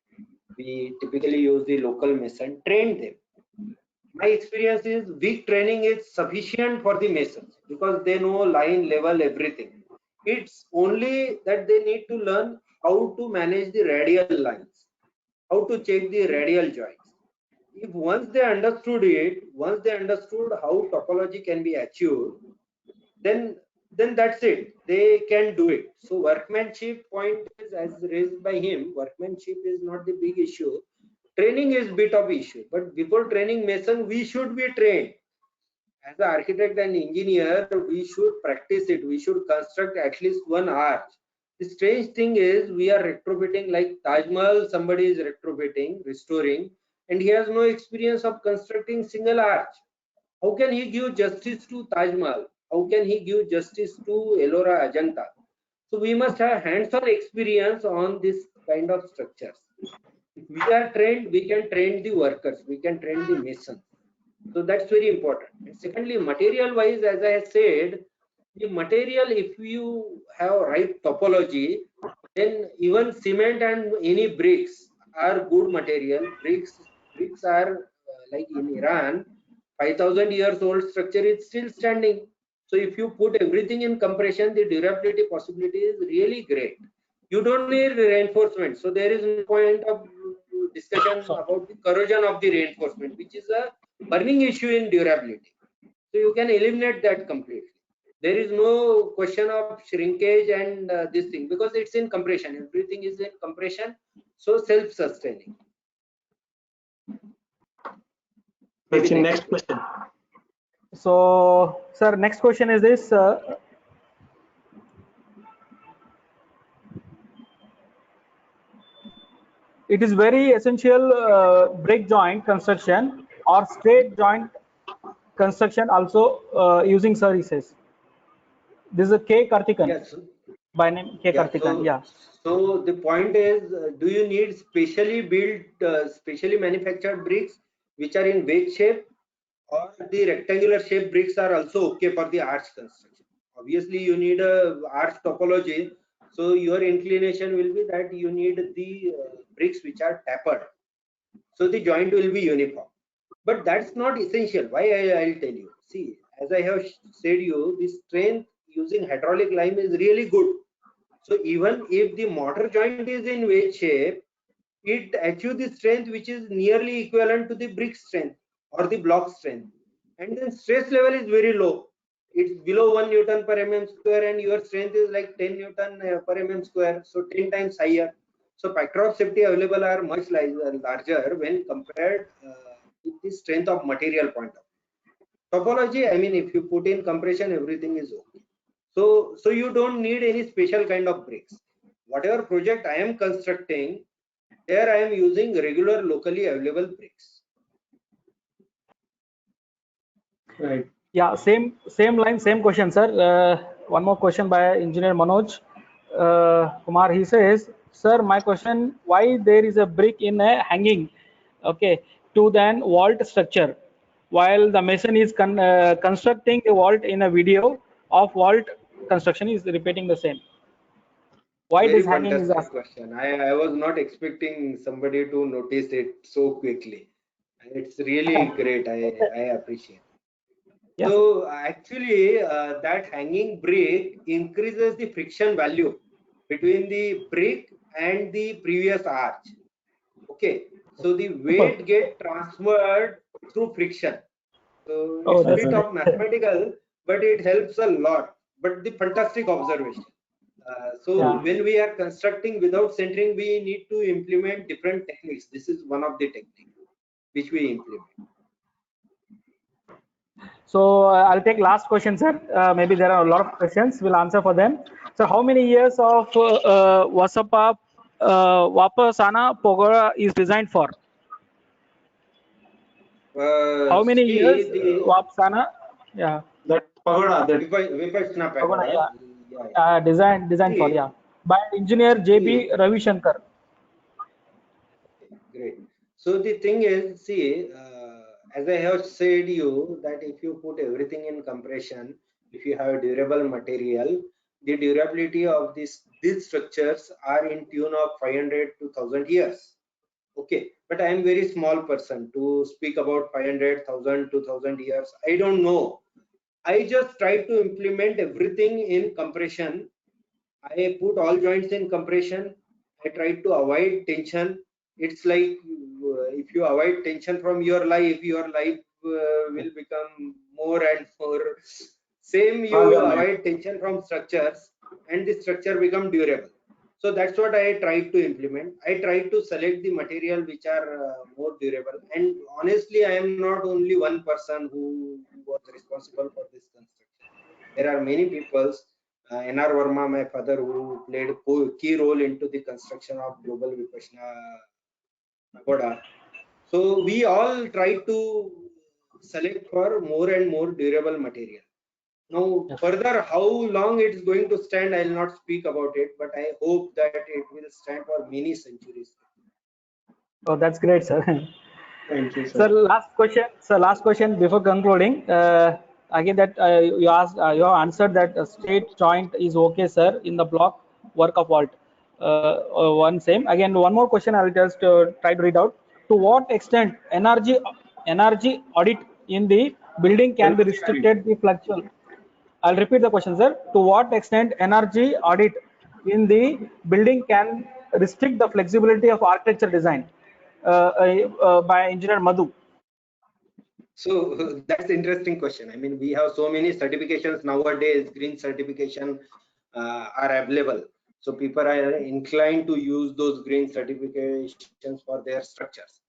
Speaker 5: We typically use the local mason, train them. My experience is weak training is sufficient for the masons because they know line, level, everything. It's only that they need to learn how to manage the radial lines, how to check the radial joints. If once they understood it, once they understood how topology can be achieved, then that's it. They can do it. So workmanship point is, as raised by him, workmanship is not the big issue. Training is bit of issue. But before training mason, we should be trained. As an architect and engineer, we should practice it. We should construct at least one arch. The strange thing is we are retrofitting like Taj Mahal, somebody is retrofitting, restoring, and he has no experience of constructing single arch. How can he give justice to Taj Mahal? How can he give justice to Ellora Ajanta? So we must have hands-on experience on this kind of structures. If we are trained, we can train the workers, we can train the masons. So that's very important. And secondly, material wise, as I said, the material, if you have right topology, then even cement and any bricks are good material. Bricks are like in Iran, 5,000 years old structure is still standing. So if you put everything in compression, the durability possibility is really great. You don't need reinforcement. So there is no point of discussion about the corrosion of the reinforcement, which is a burning issue in durability. So you can eliminate that completely. There is no question of shrinkage and this thing, because it's in compression. Everything is in compression, so self-sustaining.
Speaker 1: Maybe next question.
Speaker 2: So, sir, next question is this. It is very essential brick joint construction or straight joint construction also using services. This is a K Kartikan.
Speaker 5: Yes.
Speaker 2: By name K Kartikan. Yeah.
Speaker 5: So the point is, do you need specially built, specially manufactured bricks which are in wedge shape, or the rectangular shape bricks are also okay for the arch construction? Obviously, you need a arch topology, so your inclination will be that you need the bricks which are tapered, so the joint will be uniform. But that's not essential. Why? I'll tell you. See, as I have said you, the strength using hydraulic lime is really good. So even if the mortar joint is in wedge shape, it achieves the strength which is nearly equivalent to the brick strength or the block strength. And then stress level is very low. It's below 1 Newton per mm square, and your strength is like 10 Newton per mm square, so 10 times higher. So factor of safety available are much larger when compared with the strength of material point of view. Topology, I mean, if you put in compression, everything is okay. So you don't need any special kind of bricks. Whatever project I am constructing, there I am using regular locally available bricks.
Speaker 1: Right.
Speaker 2: Yeah, same line, same question, sir. One more question by engineer Manoj Kumar. He says, sir, my question: why there is a brick in a hanging, okay, to then vault structure, while the mason is constructing a vault in a video of vault construction is repeating the same. Why
Speaker 5: Very
Speaker 2: this hanging is
Speaker 5: fantastic
Speaker 2: asked?
Speaker 5: question. I was not expecting somebody to notice it so quickly. It's really great. I appreciate.
Speaker 2: Yes.
Speaker 5: So actually, that hanging brick increases the friction value between the brick and the previous arch. Okay, so the weight get transferred through friction. So
Speaker 2: Oh,
Speaker 5: it's a
Speaker 2: that's
Speaker 5: bit
Speaker 2: great.
Speaker 5: of mathematical, but it helps a lot. But the fantastic observation. So
Speaker 2: Yeah.
Speaker 5: when we are constructing without centering, we need to implement different techniques. This is one of the techniques which we implement.
Speaker 2: So I'll take last question, sir. Maybe there are a lot of questions. We'll answer for them. So how many years of Wasapa Vapasana Pagoda is designed for? How many years
Speaker 5: See the
Speaker 2: Vapasana? Yeah.
Speaker 1: That pagoda, that
Speaker 5: Vipassana
Speaker 2: Pagoda.
Speaker 5: pagoda.
Speaker 2: Yeah.
Speaker 5: Yeah.
Speaker 2: Designed for,
Speaker 5: See,
Speaker 2: yeah, by engineer
Speaker 5: see,
Speaker 2: JB Ravi Shankar.
Speaker 5: great. So the thing is, see, as I have said you that if you put everything in compression, if you have durable material, the durability of these structures are in tune of 500 to 1000 years. Okay, but I am very small person to speak about 500, 1000, 2000 years. I don't know. I just try to implement everything in compression. I put all joints in compression. I try to avoid tension. It's like if you avoid tension from your life will become more and more. Same, you avoid tension from structures, and the structure become durable. So that's what I try to implement. I try to select the material which are more durable. And honestly, I am not only one person who was responsible for this construction. There are many people. N.R. Verma, my father, who played a key role into the construction of Global Vipassana Pagoda. So we all try to select for more and more durable material. Now,
Speaker 2: Yes.
Speaker 5: further, how long it's going to stand, I'll not speak about it, but I hope that it will stand for many centuries.
Speaker 2: Oh, that's great, sir.
Speaker 1: thank you,
Speaker 2: Sir,
Speaker 1: sir.
Speaker 2: last question. Sir, last question before concluding. Again, that you asked, you have answered that a straight joint is okay, sir, in the block work of vault. One same. Again, one more question. I will just try to read out. To what extent energy audit in the building can be restricted the fluctual? I'll repeat the question, sir. To what extent energy audit in the building can restrict the flexibility of architecture design by engineer Madhu?
Speaker 5: So that's interesting question. I mean, we have so many certifications nowadays. Green certification are available, so people are inclined to use those green certifications for their structures.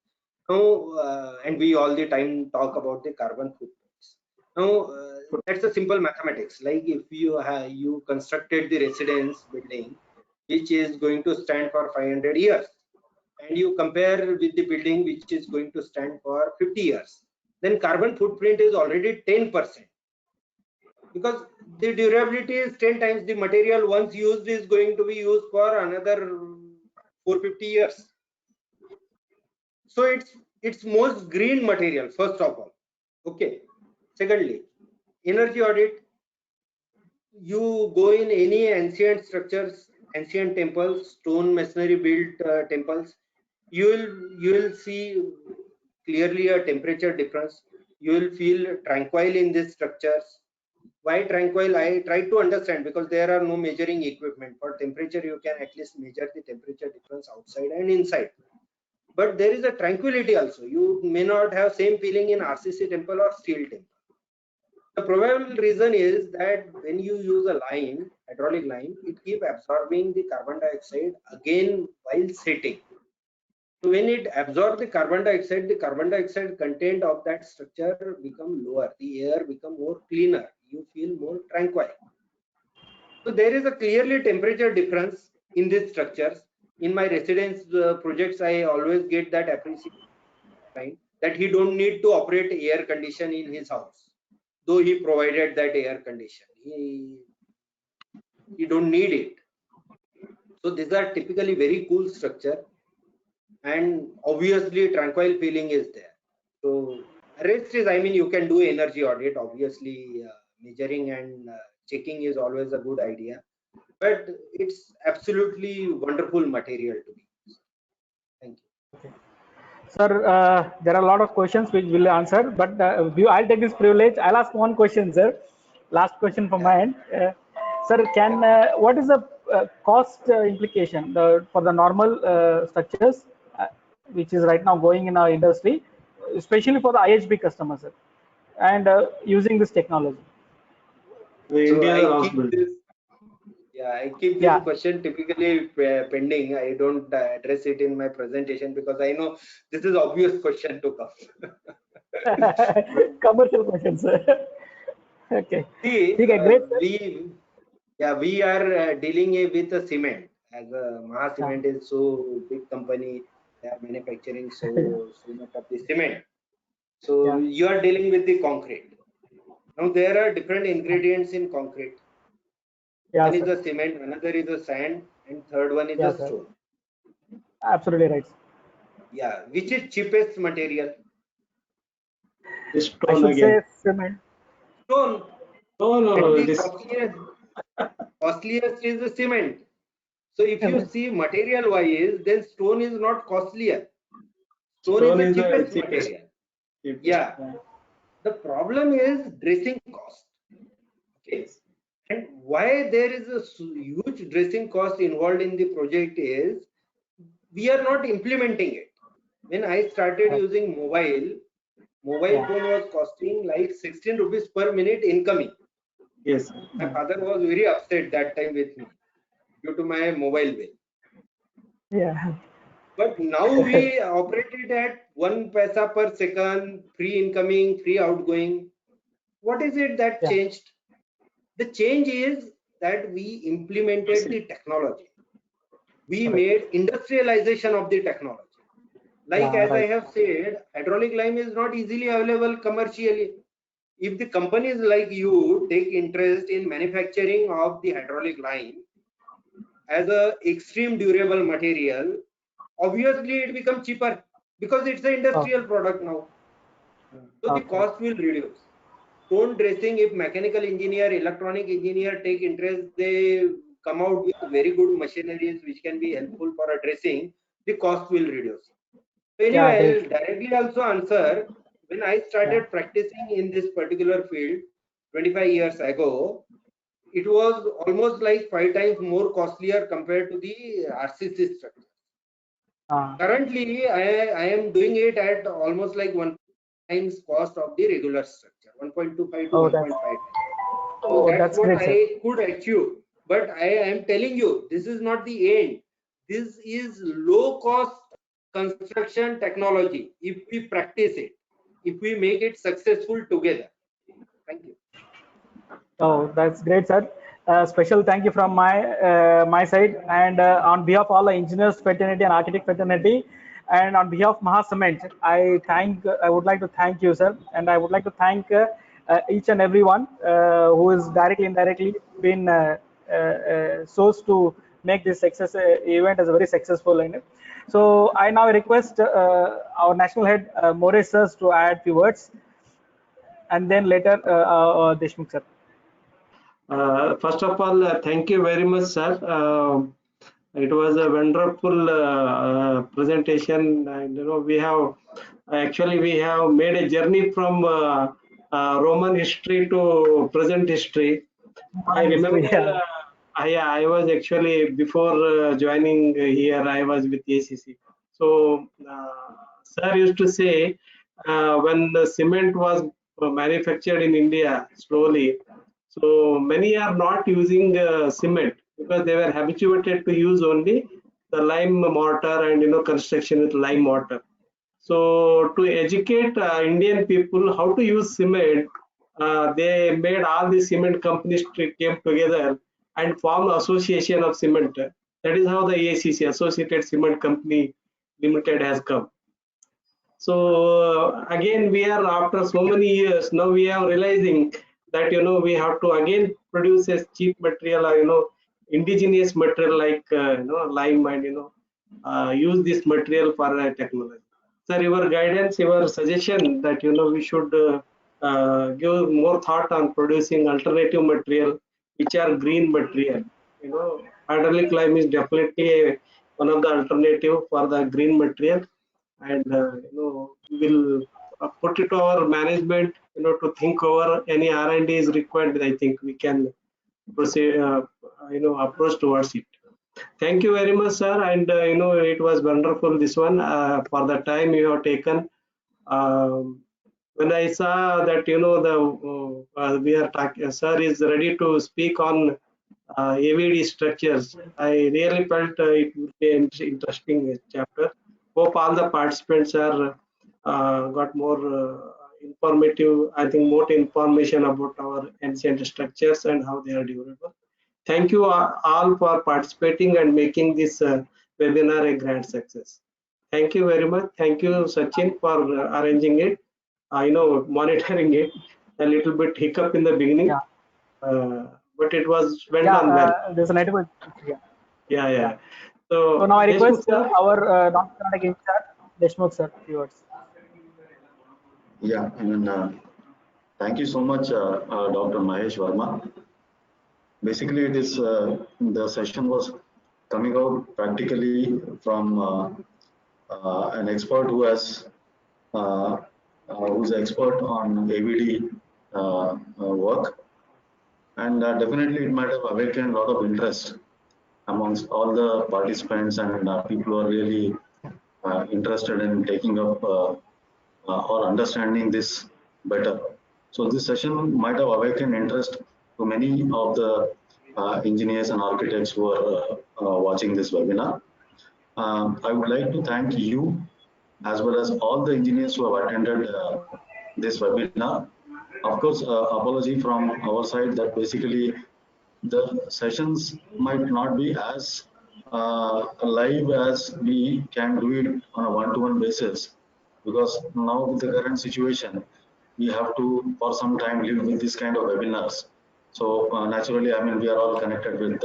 Speaker 5: Now, and we all the time talk about the carbon footprints. Now, that's a simple mathematics. Like if you constructed the residence building, which is going to stand for 500 years, and you compare with the building which is going to stand for 50 years, then carbon footprint is already 10%, because the durability is 10 times. The material once used is going to be used for another 450 years. So it's most green material, first of all. Okay. Secondly, energy audit. You go in any ancient structures, ancient temples, stone masonry built temples, you will see clearly a temperature difference. You will feel tranquil in these structures. Why tranquil? I try to understand, because there are no measuring equipment. For temperature, you can at least measure the temperature difference outside and inside. But there is a tranquility also. You may not have same feeling in RCC temple or steel temple. The probable reason is that when you use a lime, hydraulic lime, it keeps absorbing the carbon dioxide again while setting. So when it absorbs the carbon dioxide content of that structure become lower. The air become more cleaner. You feel more tranquil. So there is a clearly temperature difference in these structures. In my residence projects, I always get that appreciation, that he don't need to operate air condition in his house, though he provided that air condition. He don't need it. So these are typically very cool structure, and obviously tranquil feeling is there. So rest is, I mean, you can do energy audit. Obviously, measuring and checking is always a good idea, but it's absolutely wonderful material to be used. Thank you.
Speaker 2: Sir, there are a lot of questions which we'll answer, but I'll take this privilege. I'll ask one question, sir. Last question from my end. Sir, what is the cost implication for the normal structures, which is right now going in our industry, especially for the IHB customers, sir, and using this technology?
Speaker 1: The
Speaker 5: So
Speaker 1: Indian
Speaker 5: I
Speaker 1: house
Speaker 5: keep
Speaker 1: building.
Speaker 5: this, I keep this question typically pending. I don't address it in my presentation because I know this is obvious question to come.
Speaker 2: Commercial question, sir. Okay.
Speaker 5: See,
Speaker 2: Great.
Speaker 5: we are dealing with a cement, as a Maha Cement is so big company. They are manufacturing so much of the cement. So you are dealing with the concrete. Now there are different ingredients in concrete. One is the cement, another is the sand, and third one is the stone.
Speaker 2: Absolutely right.
Speaker 5: Yeah, which is cheapest material?
Speaker 1: Stone
Speaker 2: I should
Speaker 1: again.
Speaker 2: say cement.
Speaker 5: Stone.
Speaker 1: No.
Speaker 5: And the costliest is the cement. So if you see material wise, then stone is not costlier. Stone is the cheapest material. Yeah. The problem is dressing cost. Okay. And why there is a huge dressing cost involved in the project is we are not implementing it. When I started using mobile phone was costing like 16 rupees per minute incoming.
Speaker 1: Yes.
Speaker 5: My father was very upset that time with me due to my mobile bill.
Speaker 2: Yeah.
Speaker 5: But now we operate it at 1 paisa per second, free incoming, free outgoing. What is it that changed? The change is that we implemented the technology. We made industrialization of the technology. Like as I have said, hydraulic lime is not easily available commercially. If the companies like you take interest in manufacturing of the hydraulic lime as a extreme durable material, obviously it becomes cheaper because it's an industrial product now. So the cost will reduce. Stone dressing, if mechanical engineer, electronic engineer take interest, they come out with very good machineries which can be helpful for a dressing, the cost will reduce. So anyway, I'll directly also answer. When I started practicing in this particular field 25 years ago, it was almost like 5 times more costlier compared to the RCC structure. Currently, I am doing it at almost like 1 times cost of the regular structure, 1.25 to
Speaker 2: Oh,
Speaker 5: 1.5 times. So
Speaker 2: oh,
Speaker 5: that's
Speaker 2: that's
Speaker 5: what
Speaker 2: great, sir.
Speaker 5: I could achieve. But I am telling you, this is not the end. This is low cost construction technology if we practice it, if we make it successful together. Thank you.
Speaker 2: Oh, that's great, sir. Special thank you from my side, and on behalf of all the engineers fraternity and architect fraternity, and on behalf of Maha Cement, I would like to thank you, sir, and I would like to thank each and everyone who is directly indirectly been sourced to make this success event as a very successful event. So I now request our national head More sirs to add few words, and then later Deshmukh sir.
Speaker 1: First of all, thank you very much, sir. It was a wonderful presentation, and we have made a journey from Roman history to present history. I remember,
Speaker 2: Yeah.
Speaker 1: I was actually before joining here, I was with ACC. So, sir used to say when the cement was manufactured in India slowly, so many are not using cement because they were habituated to use only the lime mortar and construction with lime mortar. So to educate Indian people how to use cement, they made all the cement companies came together and formed Association of Cement. That is how the ACC, Associated Cement Company Limited, has come. So again, we are after so many years now we are realizing that we have to again produce a cheap material or indigenous material like lime and use this material for technology. Sir, your guidance, your suggestion that we should give more thought on producing alternative material which are green material. Hydraulic lime is definitely one of the alternative for the green material, and we will put it to our management to think over any R&D is required. I think we can proceed, approach towards it. Thank you very much, sir, and it was wonderful this one for the time you have taken. When I saw that the we are talking, sir is ready to speak on AVD structures, I really felt it would be an interesting chapter. Hope all the participants are got more informative. I think more information about our ancient structures and how they are durable. Thank you all for participating and making this webinar a grand success. Thank you very much. Thank you, Sachin, for arranging it. Monitoring it. A little bit hiccup in the beginning,
Speaker 2: Yeah.
Speaker 1: but it was went on well.
Speaker 2: There's a network. Yeah.
Speaker 1: Yeah,
Speaker 2: Yeah.
Speaker 1: yeah.
Speaker 2: So
Speaker 1: So,
Speaker 2: now I
Speaker 1: Deshmukh
Speaker 2: request
Speaker 1: sir,
Speaker 2: our non-Karnataka in charge, Deshmukh sir, few words.
Speaker 3: Yeah, thank you so much, Dr. Mahesh Verma. Basically, it is the session was coming out practically from an expert who's expert on AVD work, and definitely it might have awakened a lot of interest amongst all the participants, and people who are really interested in taking up or understanding this better. So this session might have awakened interest to many of the engineers and architects who are watching this webinar. I would like to thank you as well as all the engineers who have attended this webinar. Of course, apology from our side that basically the sessions might not be as live as we can do it on a one-to-one basis, because now with the current situation, we have to for some time live with this kind of webinars. So naturally, I mean, we are all connected with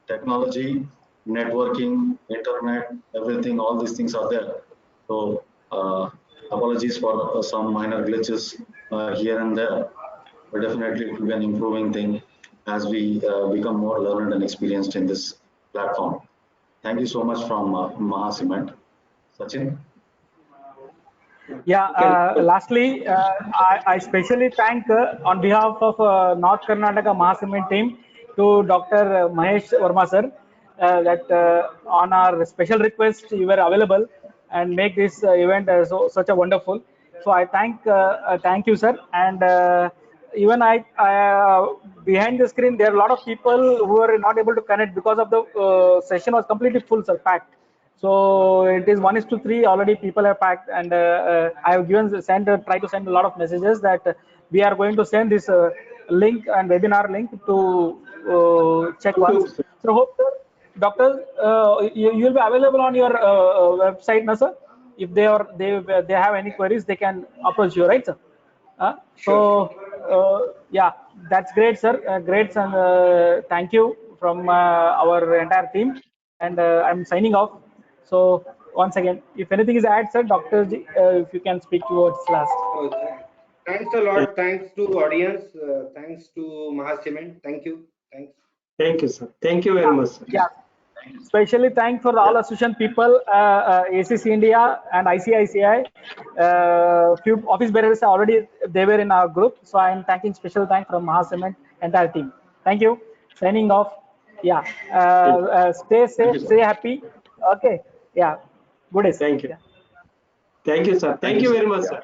Speaker 3: technology, networking, internet, everything, all these things are there. So apologies for some minor glitches here and there, but definitely it will be an improving thing as we become more learned and experienced in this platform. Thank you so much from Maha Cement. Sachin?
Speaker 2: Yeah.
Speaker 1: you can.
Speaker 2: Lastly, I specially thank on behalf of North Karnataka Maha Cement team to Dr. Mahesh Verma sir that on our special request you were available and make this event such a wonderful. So I thank you, sir. And even behind the screen, there are a lot of people who are not able to connect because of the session was completely full, sir, packed. So it is 1:3 already. People have packed, and I have try to send a lot of messages that we are going to send this link and webinar link to check once. So hope, sir, doctor, you will be available on your website, na, sir? If they have any queries, they can approach you, right, sir? So
Speaker 5: Sure.
Speaker 2: yeah, that's great, sir. Great, and thank you from our entire team. And I'm signing off. So once again, if anything is added, sir, Doctor Ji, if you can speak towards last.
Speaker 5: Oh, thanks a lot. Thanks to audience. Thanks to Mahacement. Thank you. Thanks.
Speaker 1: Thank you, sir. Thank you very
Speaker 2: Yeah,
Speaker 1: much, sir.
Speaker 2: yeah. Especially thank for all association people, ACC India and ICICI. Few office bearers are already they were in our group, so I am thanking special thank from Mahacement entire team. Thank you. Signing off. Yeah. Stay
Speaker 3: Thank
Speaker 2: safe,
Speaker 3: you, sir.
Speaker 2: stay happy. Okay. Yeah. Good days.
Speaker 1: Thank you.
Speaker 2: Yeah.
Speaker 1: Thank you, sir. Thank you very much, sir.